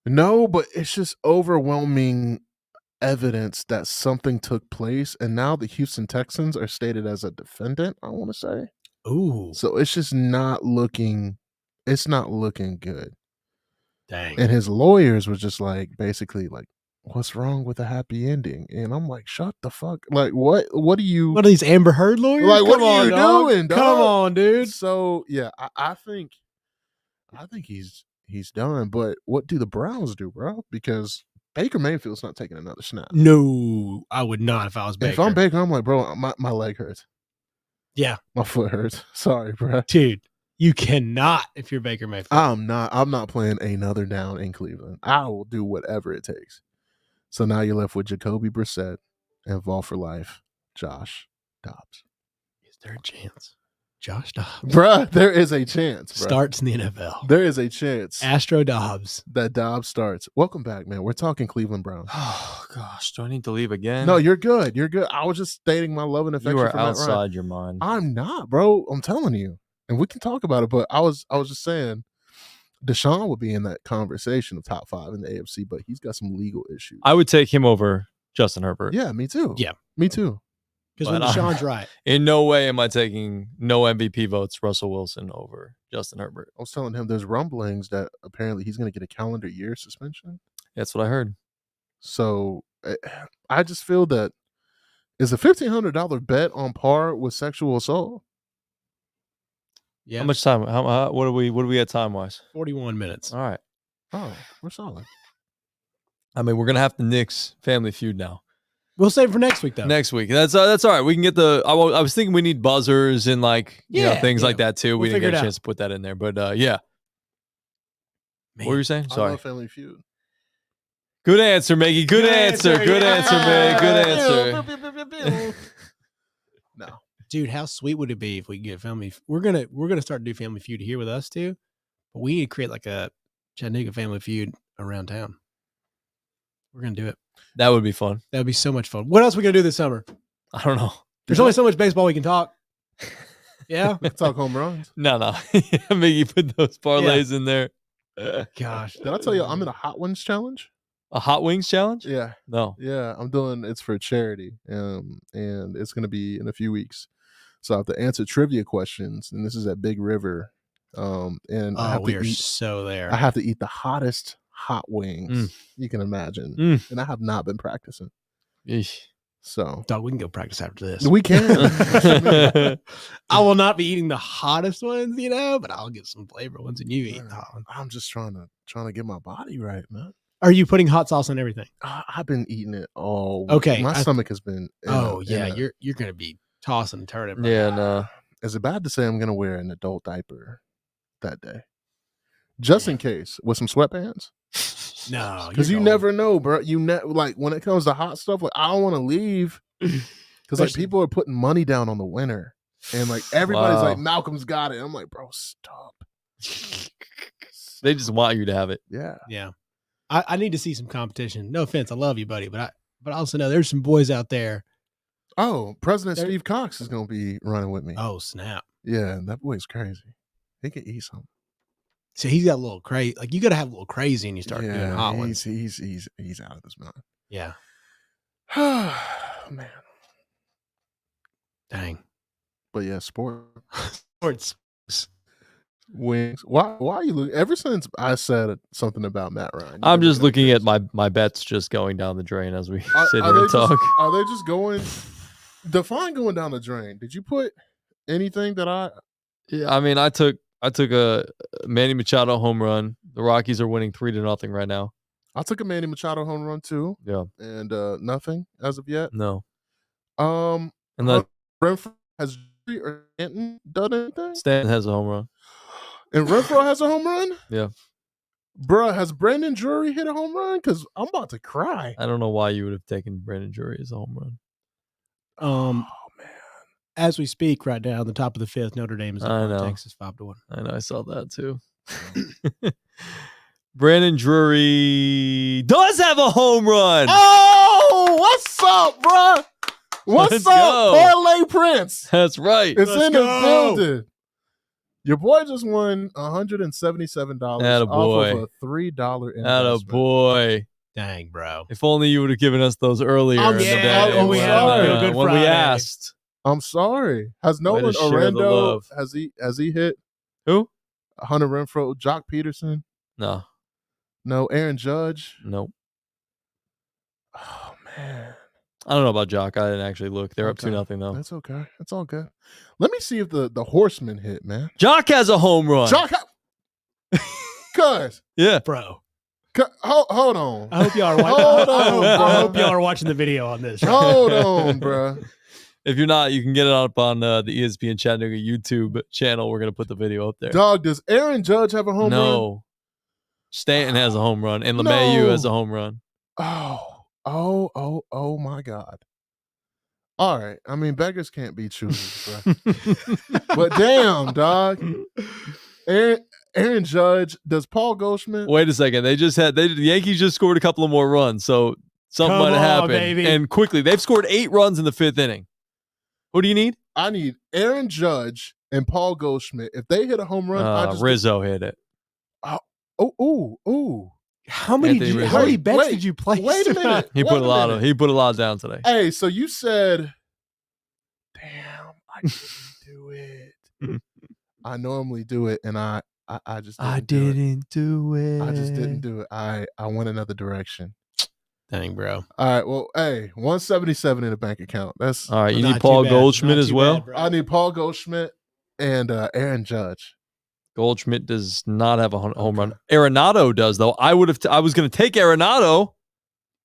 No, but it's just overwhelming evidence that something took place, and now the Houston Texans are stated as a defendant, I want to say. Ooh. So it's just not looking good. Dang. And his lawyers was just like basically like what's wrong with a happy ending? And I'm like, shut the fuck. Like, what are you? What are these Amber Heard lawyers? Like, what Come are on, you dog. doing, dog? Come on, dude. So yeah, I think he's done. But what do the Browns do, bro? Because Baker Mayfield's not taking another snap. No, I would not if I was Baker. If I'm Baker, I'm like, bro, my leg hurts. Yeah. My foot hurts. Sorry, bro. Dude, you cannot if you're Baker Mayfield. I'm not playing another down in Cleveland. I will do whatever it takes. So now you're left with Jacoby Brissett and Vol for life, Josh Dobbs. Is there a chance? Josh Dobbs. Bruh, there is a chance. Bruh. Starts in the NFL. There is a chance. Astro Dobbs. That Dobbs starts. Welcome back, man. We're talking Cleveland Browns. Oh gosh, do I need to leave again? No, you're good. You're good. I was just stating my love and affection. You are for Matt Ryan. outside your mind. I'm not, bro. I'm telling you. And we can talk about it, but I was just saying Deshaun would be in that conversation of top 5 in the AFC, but he's got some legal issues. I would take him over Justin Herbert. Yeah, me too. Yeah. Me too. Because when Deshaun's right. In no way am I taking no MVP votes Russell Wilson over Justin Herbert. I was telling him there's rumblings that apparently he's going to get a calendar year suspension. That's what I heard. So I just feel that is a $1,500 bet on par with sexual assault. Yeah. How much time? What are we at time wise? 41 minutes. All right. Oh, we're solid. I mean, we're gonna have to nix Family Feud now. We'll save it for next week, though. Next week. That's all right. We can get the. I was thinking we need buzzers and things like that too. We didn't get a chance to put that in there, but yeah. Man, what were you saying? Sorry. I love Family Feud. Good answer, Miggie. Good answer. Good answer, Meg. Good answer. No. Dude, how sweet would it be if we get Family? We're gonna start to do Family Feud here with us too, but we need to create like a Chattanooga Family Feud around town. We're gonna do it. That would be fun. That would be so much fun. What else are we gonna do this summer? I don't know. There's only so much baseball we can talk. Yeah, Talk home runs. No. Miggie put those parlays in there. Gosh, Did I tell you I'm in a Hot Wings challenge? A Hot Wings challenge? Yeah. No. Yeah, I'm doing it's for charity. And it's gonna be in a few weeks. So I have to answer trivia questions, and this is at Big River. And I have we to are eat, so there. I have to eat the hottest hot wings you can imagine. And I have not been practicing. Eesh. So Dog, we can go practice after this. we can. I will not be eating the hottest ones, but I'll get some flavor ones, and you eat the hot ones. I'm just trying to get my body right, man. Are you putting hot sauce on everything? I've been eating it all. Okay, my stomach has been. You're gonna be tossing and turning. Bro. Yeah, no. Is it bad to say I'm gonna wear an adult diaper that day, just in case, with some sweatpants? No, because you never know, bro. Like when it comes to hot stuff, like I don't want to leave because like people are putting money down on the winner, and like everybody's like Malcolm's got it. I'm like, bro, stop. They just want you to have it. Yeah. I need to see some competition. No offense, I love you, buddy, but I also know there's some boys out there. Oh, President Steve Cox is gonna be running with me. Oh snap! Yeah, that boy's crazy. He can eat something. So he's got a little crazy. Like you got to have a little crazy, and you start doing hot ones. He's out of his mind. Yeah. Man. Dang. But yeah, sports. Wings. Why are you looking? Ever since I said something about Matt Ryan, I'm just looking at my bets just going down the drain as we sit here and talk. Are they just going? Define going down the drain. Did you put anything that I? Yeah, I mean, I took a Manny Machado home run. The Rockies are winning 3-0 right now. I took a Manny Machado home run too. Yeah, and nothing as of yet. No. And that Renfroe has Stanton done anything? Stanton has a home run. And Renfroe has a home run? Yeah. Bruh, has Brandon Drury hit a home run? Because I'm about to cry. I don't know why you would have taken Brandon Drury as a home run. Oh man. As we speak right now, the top of the fifth, Notre Dame is up on Texas 5-1. I know, I saw that too. Brandon Drury does have a home run. Oh, what's up, bruh? What's up, Parlay Prince? That's right. It's in the building. Your boy just won $177 off of a $3 investment. Attaboy. Dang, bro. If only you would have given us those earlier in the day. When we asked. I'm sorry. Has Nolan Orlando, has he hit? Who? Hunter Renfroe, Jock Peterson? No. No. Aaron Judge? Nope. I don't know about Jock. I didn't actually look. They're up Okay. 2-0 though. That's okay. That's all good. Let me see if the horseman hit, man. Jock has a home run. Jock, cuz, Yeah. Bro. Hold on. I hope y'all are Hold on, I bro. hope y'all are watching the video on this. Hold on, bro. If you're not, you can get it up on the ESPN Chattanooga YouTube channel. We're going to put the video up there. Dog, does Aaron Judge have a home run? No. Stanton has a home run, and LeMahieu No. has a home run. Oh my God. All right. I mean, beggars can't be choosers, bro. But damn, dog. Aaron Judge, does Paul Goldschmidt? Wait a second. The Yankees just scored a couple of more runs, so something Come might have on, happened. baby. And quickly, they've scored 8 runs in the 5th inning. Who do you need? I need Aaron Judge and Paul Goldschmidt. If they hit a home run, Rizzo hit it. Ooh. How many bets did you place? Wait a minute. He put a lot down today. Hey, so you said, damn, I didn't do it. I normally do it, and I just didn't do it. I just didn't do it. I went another direction. Dang, bro. All right, well, hey, 177 in the bank account. That's all right. You Not need Paul too bad. Goldschmidt Not as too well. bad, bro. I need Paul Goldschmidt and Aaron Judge. Goldschmidt does not have a home run. Arenado does, though. I was going to take Arenado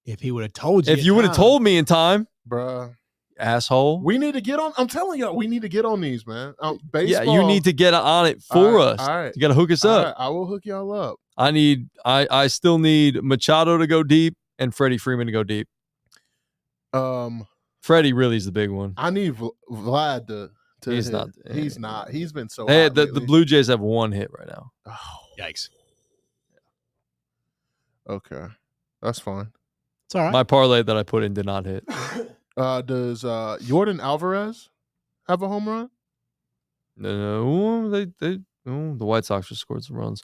If he would have told you. if you would have told me in time, Bruh. asshole. We need to get on. I'm telling you, we need to get on these, man. Baseball. Yeah, you need to get on it for us. All right. You got to hook us All up. right, I will hook y'all up. I still need Machado to go deep and Freddie Freeman to go deep. Freddie really is the big one. I need Vlad to He's hit. not. He's not. He's been so Hey, hot the lately. Blue Jays have 1 hit right now. Oh, Yikes. okay. That's fine. It's all right. My parlay that I put in did not hit. Does Jordan Alvarez have a home run? No, the White Sox just scored some runs.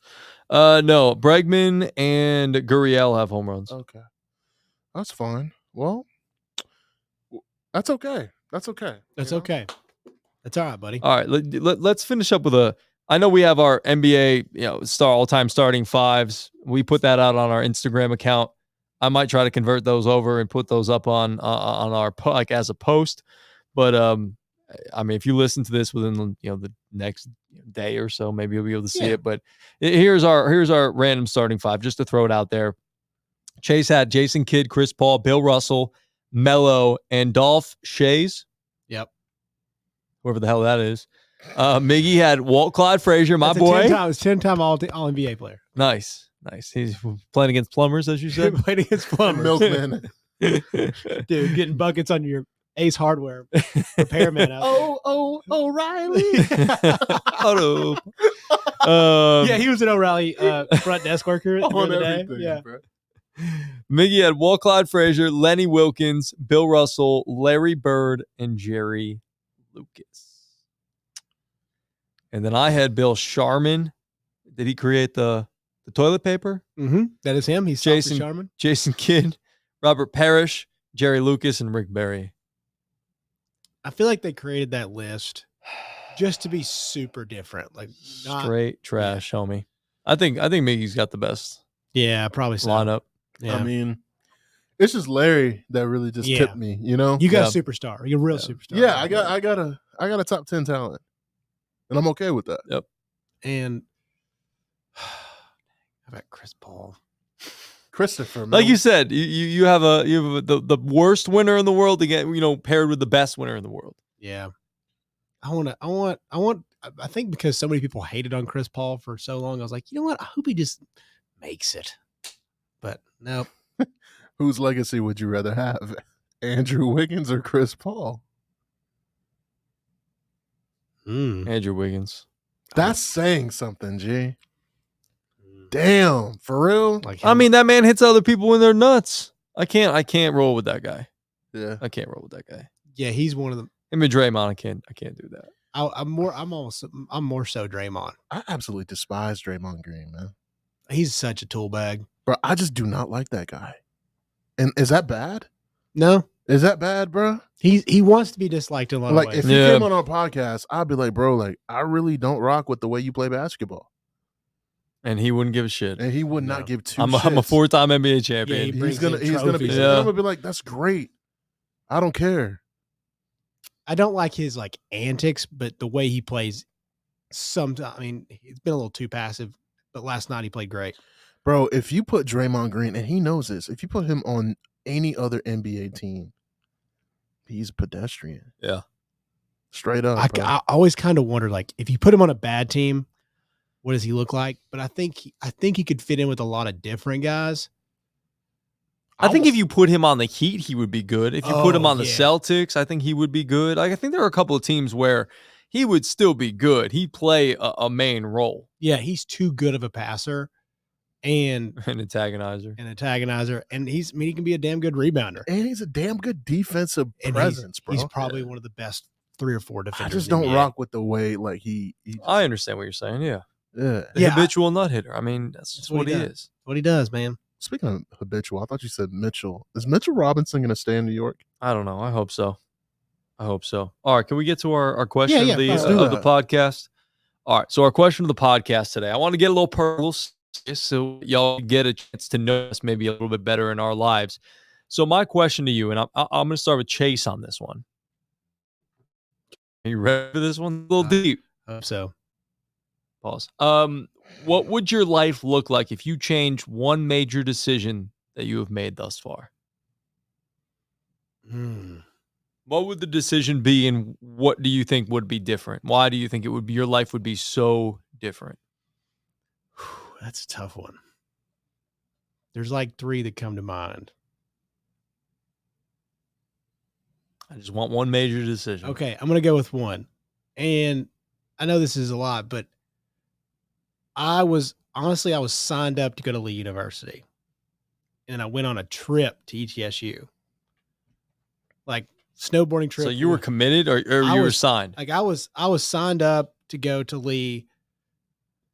No, Bregman and Gurriel have home runs. Okay. That's fine. Well, that's okay. That's okay. That's you know? okay. That's all right, buddy. All right, let's finish up with I know we have our NBA, all-time starting fives. We put that out on our Instagram account. I might try to convert those over and put those up on our as a post. But I mean, if you listen to this within the next day or so, maybe you'll be able to see it. But here's our random starting 5, just to throw it out there. Chase had Jason Kidd, Chris Paul, Bill Russell, Melo, and Dolph Shays. Yep. Whoever the hell that is. Miggy had Walt Clyde Frazier, my That's boy. 10-time all NBA player. Nice. He's playing against plumbers, as you said. Played against plumbers. Milkman. Dude, getting buckets on your Ace Hardware repairman out there. O'Reilly. Yeah, he was an O'Reilly front desk worker the On other day. everything, Yeah. bro. Miggy had Walt Clyde Frazier, Lenny Wilkins, Bill Russell, Larry Bird, and Jerry Lucas. And then I had Bill Sharman. Did he create the toilet paper? Mm-hmm. That is him. He's Jason Sharman. Jason Kidd, Robert Parrish, Jerry Lucas, and Rick Barry. I feel like they created that list just to be super different. Like Straight trash, homie. I think Miggy's got the best Yeah, probably so. lineup. Yeah. I mean, it's just Larry that really just Yeah. tipped me. You know, You got a superstar. You're a real superstar. Yeah, I got a top 10 talent, and I'm okay with that. Yep. And how about Chris Paul? Christopher, man. Like you said, you have the worst winner in the world to get paired with the best winner in the world. Yeah. I think because so many people hated on Chris Paul for so long, I was like, you know what? I hope he just makes it. But nope. Whose legacy would you rather have, Andrew Wiggins or Chris Paul? Andrew Wiggins. That's saying something, G. Damn, for real? Like I mean, that man hits other people in their nuts. I can't roll with that guy. Yeah. I can't roll with that guy. yeah, he's one of them. Him and Draymond, I can't do that. I'm more so Draymond. I absolutely despise Draymond Green, man. He's such a tool bag. Bro, I just do not like that guy. And is that bad? No, Is that bad, bro? he wants to be disliked in a lot Like, of if ways. he Yeah. came on our podcast, I'd be like, bro, like, I really don't rock with the way you play basketball. And he wouldn't give a shit. And he would No. not give two I'm a shits. 4-time NBA Yeah, champion. he brings He's gonna in be. trophies. I'm gonna be like, that's great. I don't care. I don't like his like antics, but the way he plays, sometimes I mean, he's been a little too passive. But last night he played great. Bro, if you put Draymond Green, and he knows this, if you put him on any other NBA team, he's pedestrian. Yeah. Straight up. I always kind of wondered, like, if you put him on a bad team, what does he look like? But I think he could fit in with a lot of different guys. I think if you put him on the Heat, he would be good. If you put him on the yeah. Celtics, I think he would be good. Like, I think there are a couple of teams where he would still be good. He'd play a main role. Yeah, he's too good of a passer and An antagonizer. and he can be a damn good rebounder. And he's a damn good defensive And presence, bro. He's probably one of the best 3 or 4 defenders. I just in the don't NBA. rock with the way like he I understand what you're saying. Yeah. yeah. The habitual nut hitter. I mean, that's just what he is. That's what he does, man. Speaking of habitual, I thought you said Mitchell. Is Mitchell Robinson going to stay in New York? I don't know. I hope so. All right. Can we get to our question of the let's do of the that. podcast? All right. So our question of the podcast today. I want to get a little personal just so y'all get a chance to know us maybe a little bit better in our lives. So my question to you, and I'm going to start with Chase on this one. Are you ready for this one? A little deep. Hope so. Pause. What would your life look like if you changed one major decision that you have made thus far? What would the decision be, and what do you think would be different? Why do you think your life would be so different? That's a tough one. There's like 3 that come to mind. I just want one major decision. Okay, I'm going to go with one. And I know this is a lot, but I was signed up to go to Lee University. And I went on a trip to ETSU. Like snowboarding trip. So you were committed or you were signed? Like I was signed up to go to Lee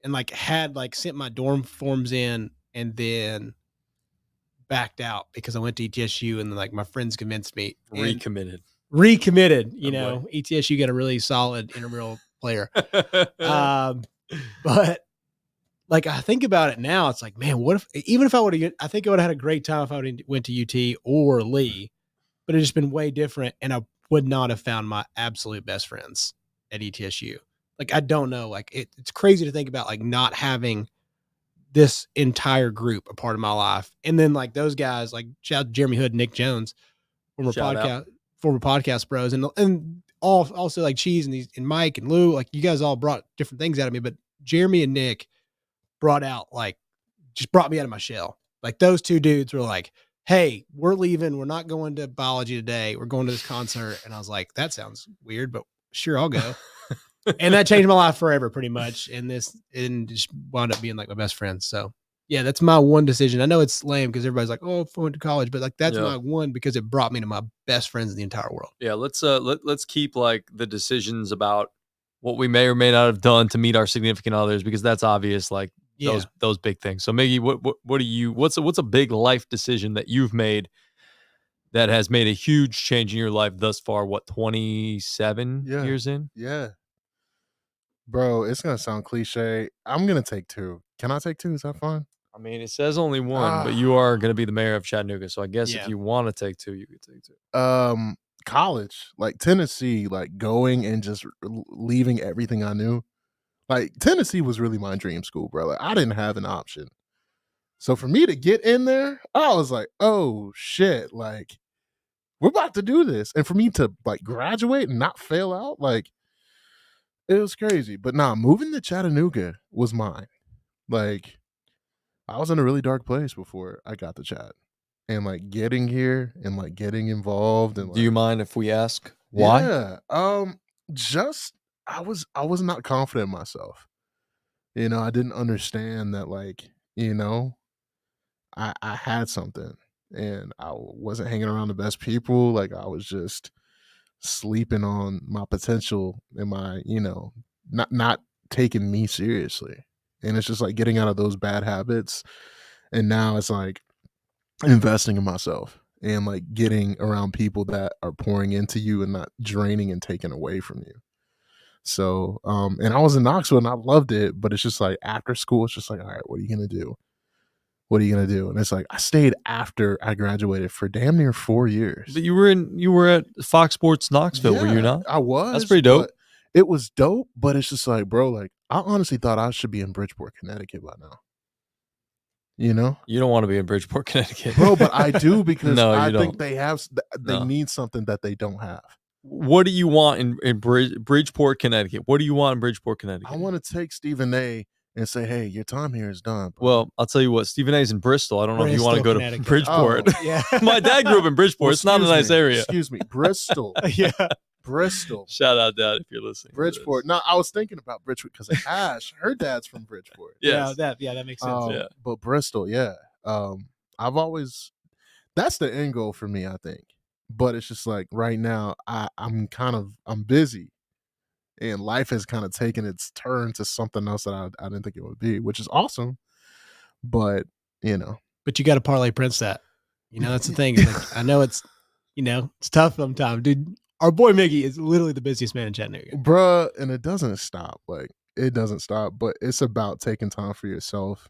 and like had like sent my dorm forms in and then backed out because I went to ETSU and then like my friends convinced me. Recommitted. You know, ETSU got a really solid intramural player. But like I think about it now, it's like, man, what if even if I would have, I think I would have had a great time if I would have went to UT or Lee, but it's just been way different, and I would not have found my absolute best friends at ETSU. Like I don't know, like it's crazy to think about like not having this entire group a part of my life, and then like those guys, like shout out to Jeremy Hood, Nick Jones, former podcast bros, and also like Cheese and Mike and Lou, like you guys all brought different things out of me, but Jeremy and Nick brought me out of my shell. Like those 2 dudes were like, hey, we're leaving. We're not going to biology today. We're going to this concert. And I was like, that sounds weird, but sure, I'll go. And that changed my life forever pretty much. And just wound up being like my best friend. So yeah, that's my one decision. I know it's lame because everybody's like, oh, I went to college, but like that's my one because it brought me to my best friends in the entire world. Yeah. Let's keep like the decisions about what we may or may not have done to meet our significant others, because that's obvious. Like, those big things. So Miggie, what's a big life decision that you've made that has made a huge change in your life thus far? What, 27 years in? Yeah. Bro, it's going to sound cliche. I'm going to take 2. Can I take 2? Is that fine? I mean, it says only one, but you are going to be the mayor of Chattanooga. So I guess if you want to take 2, you could take 2. College, like Tennessee, like going and just leaving everything I knew. Like Tennessee was really my dream school, bro. Like I didn't have an option. So for me to get in there, I was like, oh shit, like we're about to do this. And for me to like graduate and not fail out, like it was crazy. But nah, moving to Chattanooga was mine. Like I was in a really dark place before I got to Chat. And like getting here and like getting involved and like, do you mind if we ask why? Yeah. Just I was not confident in myself. You know, I didn't understand that like, you know, I had something and I wasn't hanging around the best people. Like I was just sleeping on my potential and my, you know, not taking me seriously. And it's just like getting out of those bad habits. And now it's like investing in myself and like getting around people that are pouring into you and not draining and taking away from you. So, and I was in Knoxville and I loved it, but it's just like after school, it's just like, all right, what are you going to do? What are you going to do? And it's like, I stayed after I graduated for damn near 4 years. But you were at Fox Sports Knoxville, were you not? I was. That's pretty dope. It was dope, but it's just like, bro, like I honestly thought I should be in Bridgeport, Connecticut by now. You know? You don't want to be in Bridgeport, Connecticut. Bro, but I do because No, I you think don't. they need something that they don't have. What do you want in Bridgeport, Connecticut? What do you want in Bridgeport, Connecticut? I want to take Stephen A. and say, hey, your time here is done. Bro. Well, I'll tell you what, Stephen A's in Bristol. I don't know if you want to go to Bridgeport. Oh, yeah. My dad grew up in Bridgeport. Well, it's not a nice area. Excuse me. Bristol. Yeah. Bristol. Shout out, Dad, if you're listening. Bridgeport. No, I was thinking about Bridgeport because of Ash. Her dad's from Bridgeport. Yes. That makes sense. Yeah. But Bristol, yeah. I've always, that's the end goal for me, I think. But it's just like right now, I'm busy. And life has kind of taken its turn to something else that I didn't think it would be, which is awesome. But, you know. But you got to parlay Prince that. You know, that's the thing. Like, I know it's tough sometimes. Dude, our boy Miggie is literally the busiest man in Chattanooga. Bruh, and it doesn't stop. Like, it doesn't stop. But it's about taking time for yourself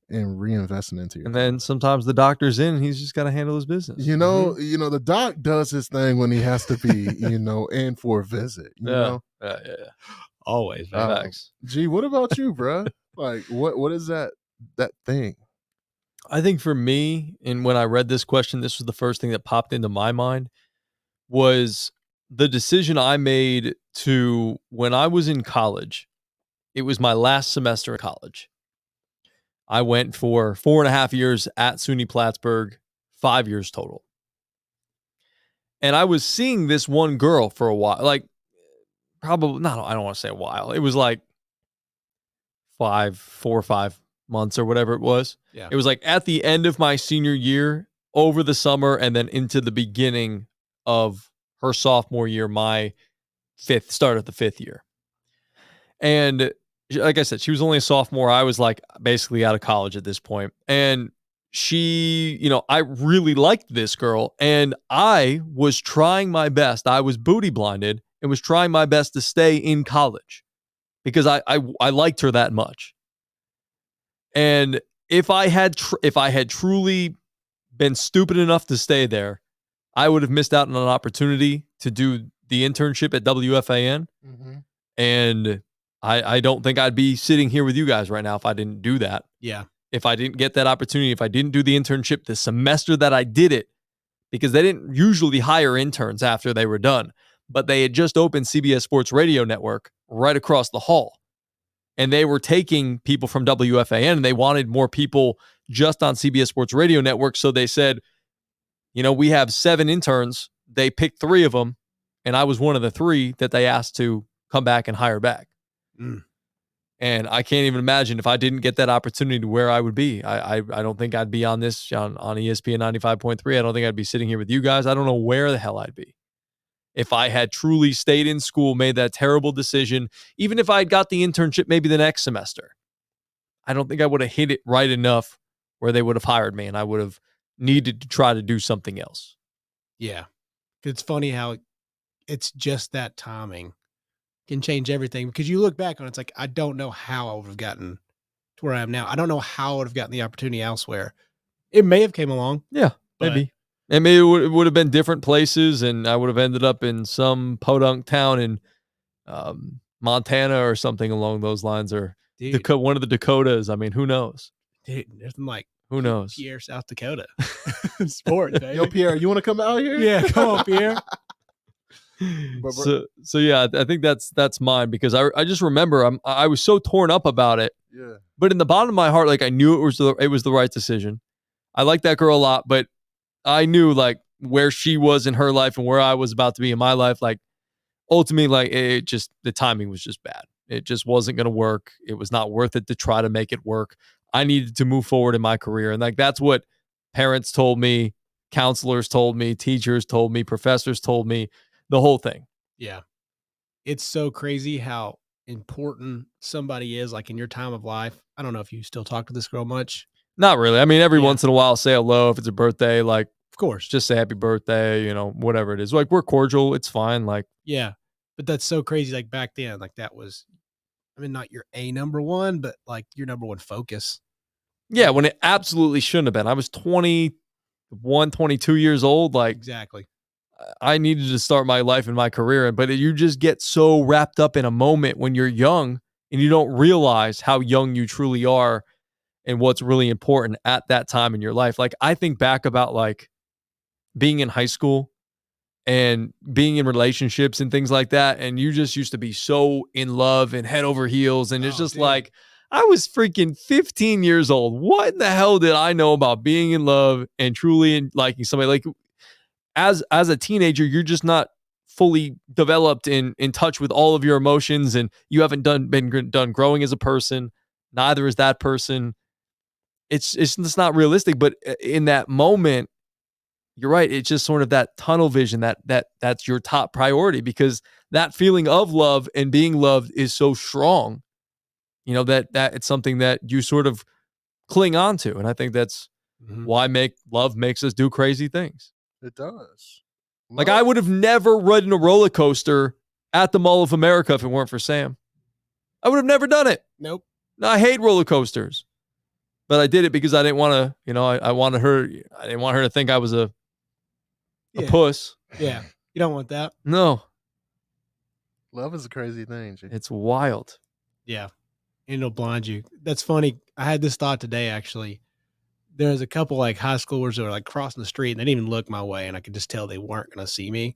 and reinvesting into yourself. And then sometimes the doctor's in and he's just got to handle his business. You know, the doc does his thing when he has to be, in for a visit. You know? Yeah. Always. Facts. Gee, what about you, bruh? Like, what is that thing? I think for me, and when I read this question, this was the first thing that popped into my mind, was the decision I made to, when I was in college, it was my last semester in college. I went for 4.5 years at SUNY Plattsburgh, 5 years total. And I was seeing this one girl for a while, like probably, not, I don't want to say a while. It was like 4 or 5 months or whatever it was. Yeah. It was like at the end of my senior year, over the summer, and then into the beginning of her sophomore year, my start of the 5th year. And like I said, she was only a sophomore. I was like basically out of college at this point. And she, I really liked this girl and I was trying my best. I was booty blinded and was trying my best to stay in college because I liked her that much. And if I had truly been stupid enough to stay there, I would have missed out on an opportunity to do the internship at WFAN. Mm-hmm. And I don't think I'd be sitting here with you guys right now if I didn't do that. Yeah. If I didn't get that opportunity, if I didn't do the internship the semester that I did it, because they didn't usually hire interns after they were done, but they had just opened CBS Sports Radio Network right across the hall. And they were taking people from WFAN and they wanted more people just on CBS Sports Radio Network. So they said, we have 7 interns. They picked 3 of them. And I was one of the 3 that they asked to come back and hire back. Mm. And I can't even imagine if I didn't get that opportunity to where I would be. I don't think I'd be on ESPN 95.3. I don't think I'd be sitting here with you guys. I don't know where the hell I'd be. If I had truly stayed in school, made that terrible decision, even if I had got the internship maybe the next semester, I don't think I would have hit it right enough where they would have hired me and I would have needed to try to do something else. Yeah. It's funny how it's just that timing can change everything because you look back on it, it's like, I don't know how I would have gotten to where I am now. I don't know how I would have gotten the opportunity elsewhere. It may have came along. Yeah, maybe. And maybe it would have been different places and I would have ended up in some podunk town in Montana or something along those lines, or one of the Dakotas. I mean, who knows? Dude, nothing like who knows? Pierre, South Dakota. Sports, baby. Yo, Pierre, you want to come out here? Yeah, come on, Pierre. So yeah, I think that's mine because I just remember I was so torn up about it. Yeah. But in the bottom of my heart, like I knew it was the right decision. I like that girl a lot, but I knew like where she was in her life and where I was about to be in my life. Like ultimately, like the timing was just bad. It just wasn't going to work. It was not worth it to try to make it work. I needed to move forward in my career. And like, that's what parents told me, counselors told me, teachers told me, professors told me, the whole thing. Yeah. It's so crazy how important somebody is like in your time of life. I don't know if you still talk to this girl much. Not really. I mean, every once in a while, say hello if it's a birthday. Like, of course, just say happy birthday. Whatever it is. Like, we're cordial. It's fine. Like, yeah. But that's so crazy. Like back then, like that was, I mean, not your number one, but like your number one focus. Yeah, when it absolutely shouldn't have been. I was 21, 22 years old. Like, Exactly. I needed to start my life and my career. But you just get so wrapped up in a moment when you're young and you don't realize how young you truly are and what's really important at that time in your life. Like, I think back about like being in high school and being in relationships and things like that. And you just used to be so in love and head over heels. And it's just like, I was freaking 15 years old. What in the hell did I know about being in love and truly liking somebody? Like, as a teenager, you're just not fully developed in touch with all of your emotions, and you haven't been done growing as a person. Neither is that person. It's just not realistic. But in that moment, you're right. It's just sort of that tunnel vision that's your top priority, because that feeling of love and being loved is so strong. You know, that it's something that you sort of cling on to. And I think that's why love makes us do crazy things. It does. Like, I would have never ridden a roller coaster at the Mall of America if it weren't for Sam. I would have never done it. Nope. I hate roller coasters. But I did it because I didn't want to, you know, I wanted her, I didn't want her to think I was a puss. Yeah. You don't want that. No. Love is a crazy thing, G. It's wild. Yeah. And it'll blind you. That's funny. I had this thought today, actually. There's a couple like high schoolers that were like crossing the street and they didn't even look my way. And I could just tell they weren't going to see me.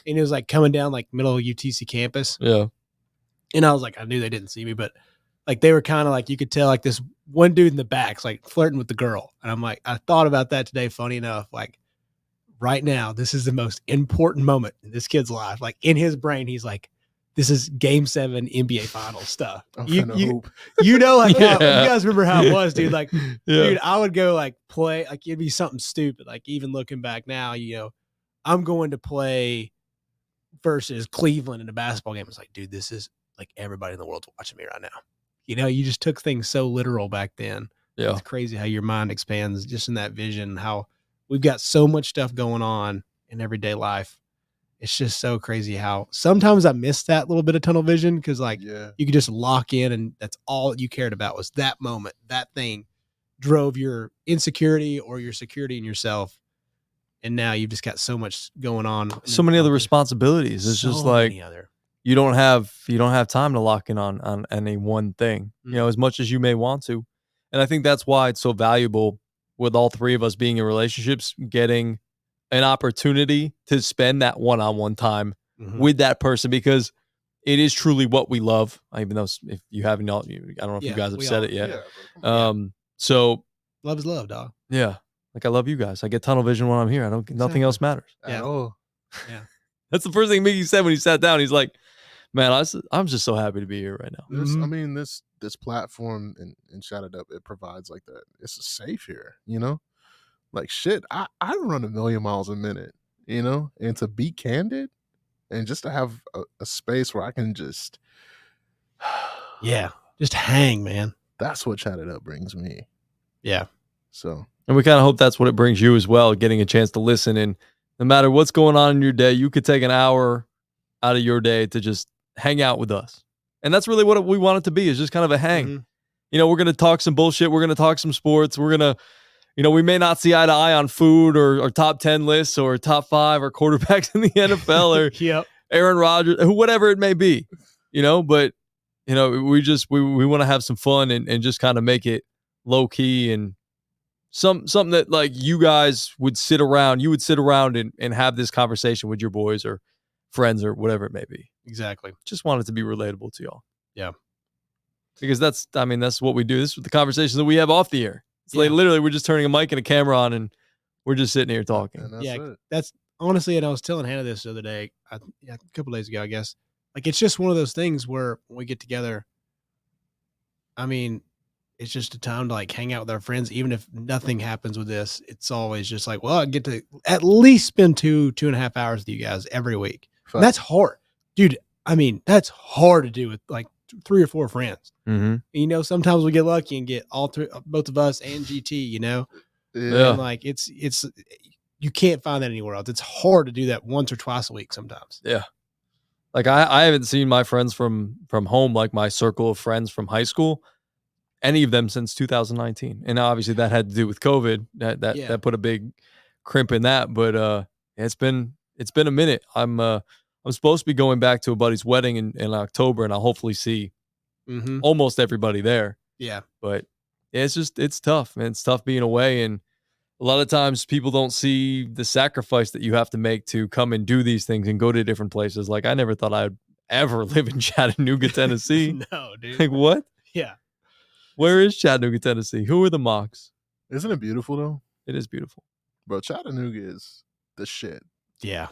And it was like coming down like middle of UTC campus. Yeah. And I was like, I knew they didn't see me, but like they were kind of like, you could tell like this one dude in the back's like flirting with the girl. And I'm like, I thought about that today. Funny enough, like right now, this is the most important moment in this kid's life. Like in his brain, he's like, this is Game 7 NBA Finals stuff. You know, like how, you guys remember how it was, dude. Like, dude, I would go like play, like it'd be something stupid. Like even looking back now, you know, I'm going to play versus Cleveland in a basketball game. It's like, dude, this is like everybody in the world's watching me right now. You know, you just took things so literal back then. Yeah. It's crazy how your mind expands just in that vision, how we've got so much stuff going on in everyday life. It's just so crazy how sometimes I miss that little bit of tunnel vision, because like you could just lock in and that's all you cared about was that moment. That thing drove your insecurity or your security in yourself. And now you've just got so much going on. So many other responsibilities. It's just like you don't have time to lock in on any one thing, you know, as much as you may want to. And I think that's why it's so valuable with all three of us being in relationships, getting an opportunity to spend that one-on-one time with that person, because it is truly what we love. Even though if you haven't, I don't know if you guys have said it yet. So love is love, dog. Yeah. Like I love you guys. I get tunnel vision when I'm here. Nothing else matters. Yeah. That's the first thing Miggie said when he sat down. He's like, man, I'm just so happy to be here right now. I mean, this platform and Shout It Up, it provides like that. It's a safe here, you know? Like shit, I run 1,000,000 miles a minute, you know? And to be candid and just to have a space where I can just just hang, man. That's what Chat It Up brings me. Yeah. So, and we kind of hope that's what it brings you as well, getting a chance to listen. And no matter what's going on in your day, you could take an hour out of your day to just hang out with us. And that's really what we want it to be, is just kind of a hang. You know, we're going to talk some bullshit. We're going to talk some sports. We're going to, you know, we may not see eye to eye on food or top 10 lists or top 5 or quarterbacks in the NFL or Aaron Rodgers, whatever it may be, you know, but, you know, we want to have some fun and just kind of make it low key and something that like you guys would sit around and have this conversation with your boys or friends or whatever it may be. Exactly. Just want it to be relatable to y'all. Yeah. Because that's what we do. This is the conversations that we have off the air. It's like literally we're just turning a mic and a camera on and we're just sitting here talking. That's honestly, and I was telling Hannah this the other day, a couple days ago, I guess. Like, it's just one of those things where when we get together, I mean, it's just a time to like hang out with our friends. Even if nothing happens with this, it's always just like, well, I get to at least spend 2.5 hours with you guys every week. That's hard, dude. I mean, that's hard to do with like 3 or 4 friends. You know, sometimes we get lucky and get all three, both of us and GT, you know, and like it's you can't find that anywhere else. It's hard to do that once or twice a week sometimes. Yeah. Like I haven't seen my friends from home, like my circle of friends from high school, any of them since 2019. And obviously that had to do with COVID. That put a big crimp in that. But it's been a minute. I'm supposed to be going back to a buddy's wedding in October, and I'll hopefully see almost everybody there. Yeah. But it's tough, man. It's tough being away, and a lot of times people don't see the sacrifice that you have to make to come and do these things and go to different places. Like I never thought I'd ever live in Chattanooga, Tennessee. No, dude. Like what? Yeah. Where is Chattanooga, Tennessee? Who are the Mocs? Isn't it beautiful though? It is beautiful. Bro, Chattanooga is the shit. Yeah.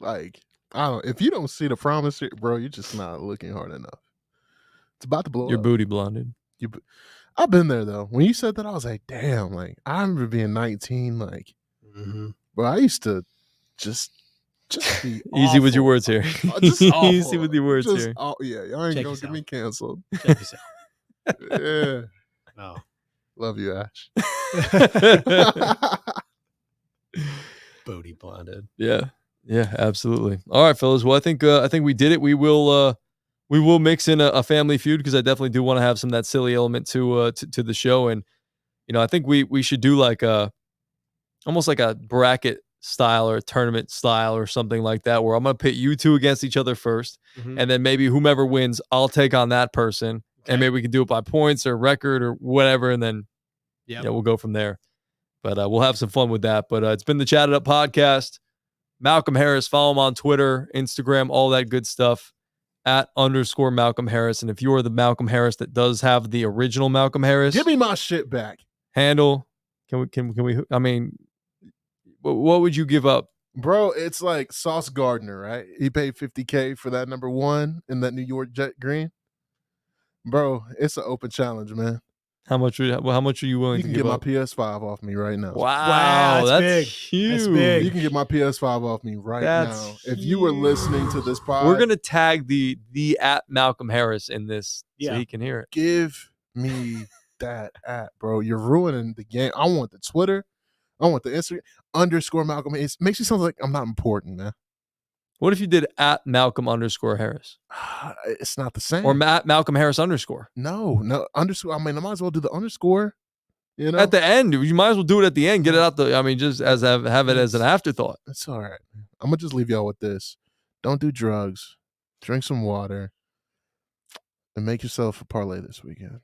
Like, I don't. If you don't see the promise here, bro, you're just not looking hard enough. It's about to blow Your up. booty blonded. I've been there though. When you said that, I was like, damn. Like, I remember being 19. Like, bro, I used to just be easy with your words here. Just awful. Easy with your words here. Yeah, y'all ain't Check gonna yourself. get me canceled. Check yourself. Yeah. Oh. Love you, Ash. Booty blinded. Yeah, absolutely. All right, fellas. Well, I think we did it. We will mix in a family feud because I definitely do want to have some of that silly element to the show, and I think we should do like almost like a bracket style or a tournament style or something like that, where I'm gonna pit you two against each other first, and then maybe whomever wins, I'll take on that person, and maybe we can do it by points or record or whatever, and then we'll go from there. But we'll have some fun with that. But it's been the Chatted Up Podcast. Malcolm Harris, follow him on Twitter, Instagram, all that good stuff @_Malcolm Harris. And if you are the Malcolm Harris that does have the original Malcolm Harris, give me my shit back. Handle. Can we? I mean, what would you give up? Bro, it's like Sauce Gardner, right? He paid $50K for that number 1 in that New York Jet green. Bro, it's an open challenge, man. How much are you willing to give get up? my PS5 off me right now. Wow, that's big. huge. That's big. You can get my PS5 off me right now. If you were listening to this pod, we're gonna tag the @Malcolm Harris in this so he can hear it. Give me that bro. You're ruining the game. I want the Twitter. I want the Instagram _Malcolm. It makes you sound like I'm not important, man. What if you did @Malcolm_Harris? It's not the same. Or Malcolm Harris _. No underscore. I mean, I might as well do the underscore. You know, at the end, you might as well do it at the end. Get it out the. I mean, just as have it as an afterthought. It's all right. I'm gonna just leave y'all with this: don't do drugs. Drink some water. And make yourself a parlay this weekend.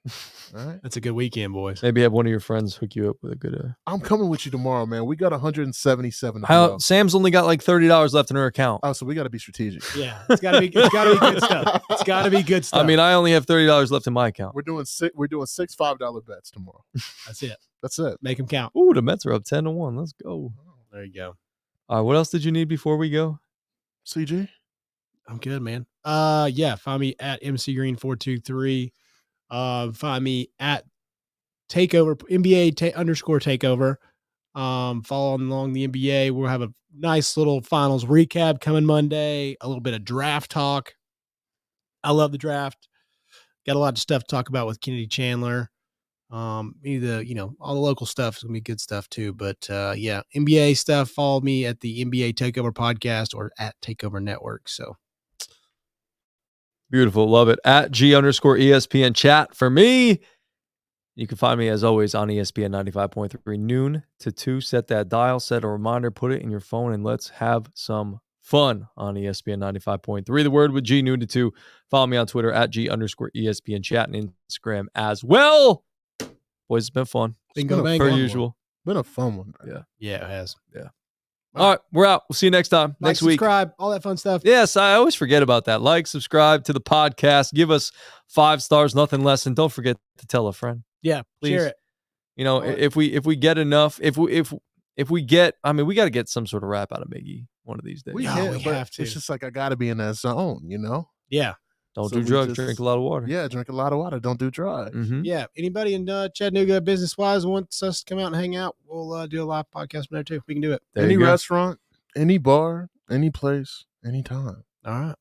All right. That's a good weekend, boys. Maybe have one of your friends hook you up with a good. I'm coming with you tomorrow, man. We got 177. Sam's only got like $30 left in her account. Oh, so we got to be strategic. Yeah, it's got to be good stuff. It's got to be good stuff. I mean, I only have $30 left in my account. We're doing six $5 bets tomorrow. That's it. Make them count. Ooh, the Mets are up 10-1. Let's go. There you go. All right, what else did you need before we go? CJ? I'm good, man. Find me at MCGreen423. Find me at Takeover NBA _Takeover. Follow along the NBA. We'll have a nice little finals recap coming Monday. A little bit of draft talk. I love the draft. Got a lot of stuff to talk about with Kennedy Chandler. All the local stuff is gonna be good stuff too. But NBA stuff. Follow me at the NBA Takeover Podcast or at Takeover Network. So. Beautiful. Love it. At @G_ESPN chat for me. You can find me as always on ESPN 95.3 noon to 2. Set that dial, set a reminder, put it in your phone, and let's have some fun on ESPN 95.3. The word with G, noon to 2. Follow me on Twitter at @G_ESPN chat and Instagram as well. Boys, it's been fun. Per usual. Been a fun one, bro. Yeah, it has. Yeah. All right, we're out. We'll see you next time. Next week. Subscribe, all that fun stuff. Yes, I always forget about that. Like, subscribe to the podcast. Give us 5 stars, nothing less. And don't forget to tell a friend. Yeah, please. Share it. If we get enough, if we get, I mean, we got to get some sort of rap out of Miggie one of these days. We have to. It's just like I got to be in that zone, you know? Yeah. Don't do drugs. Drink a lot of water. Yeah, drink a lot of water. Don't do drugs. Mm-hmm. Yeah. Anybody in Chattanooga business-wise wants us to come out and hang out, we'll do a live podcast from there too. We can do it. Any restaurant, any bar, any place, anytime. All right.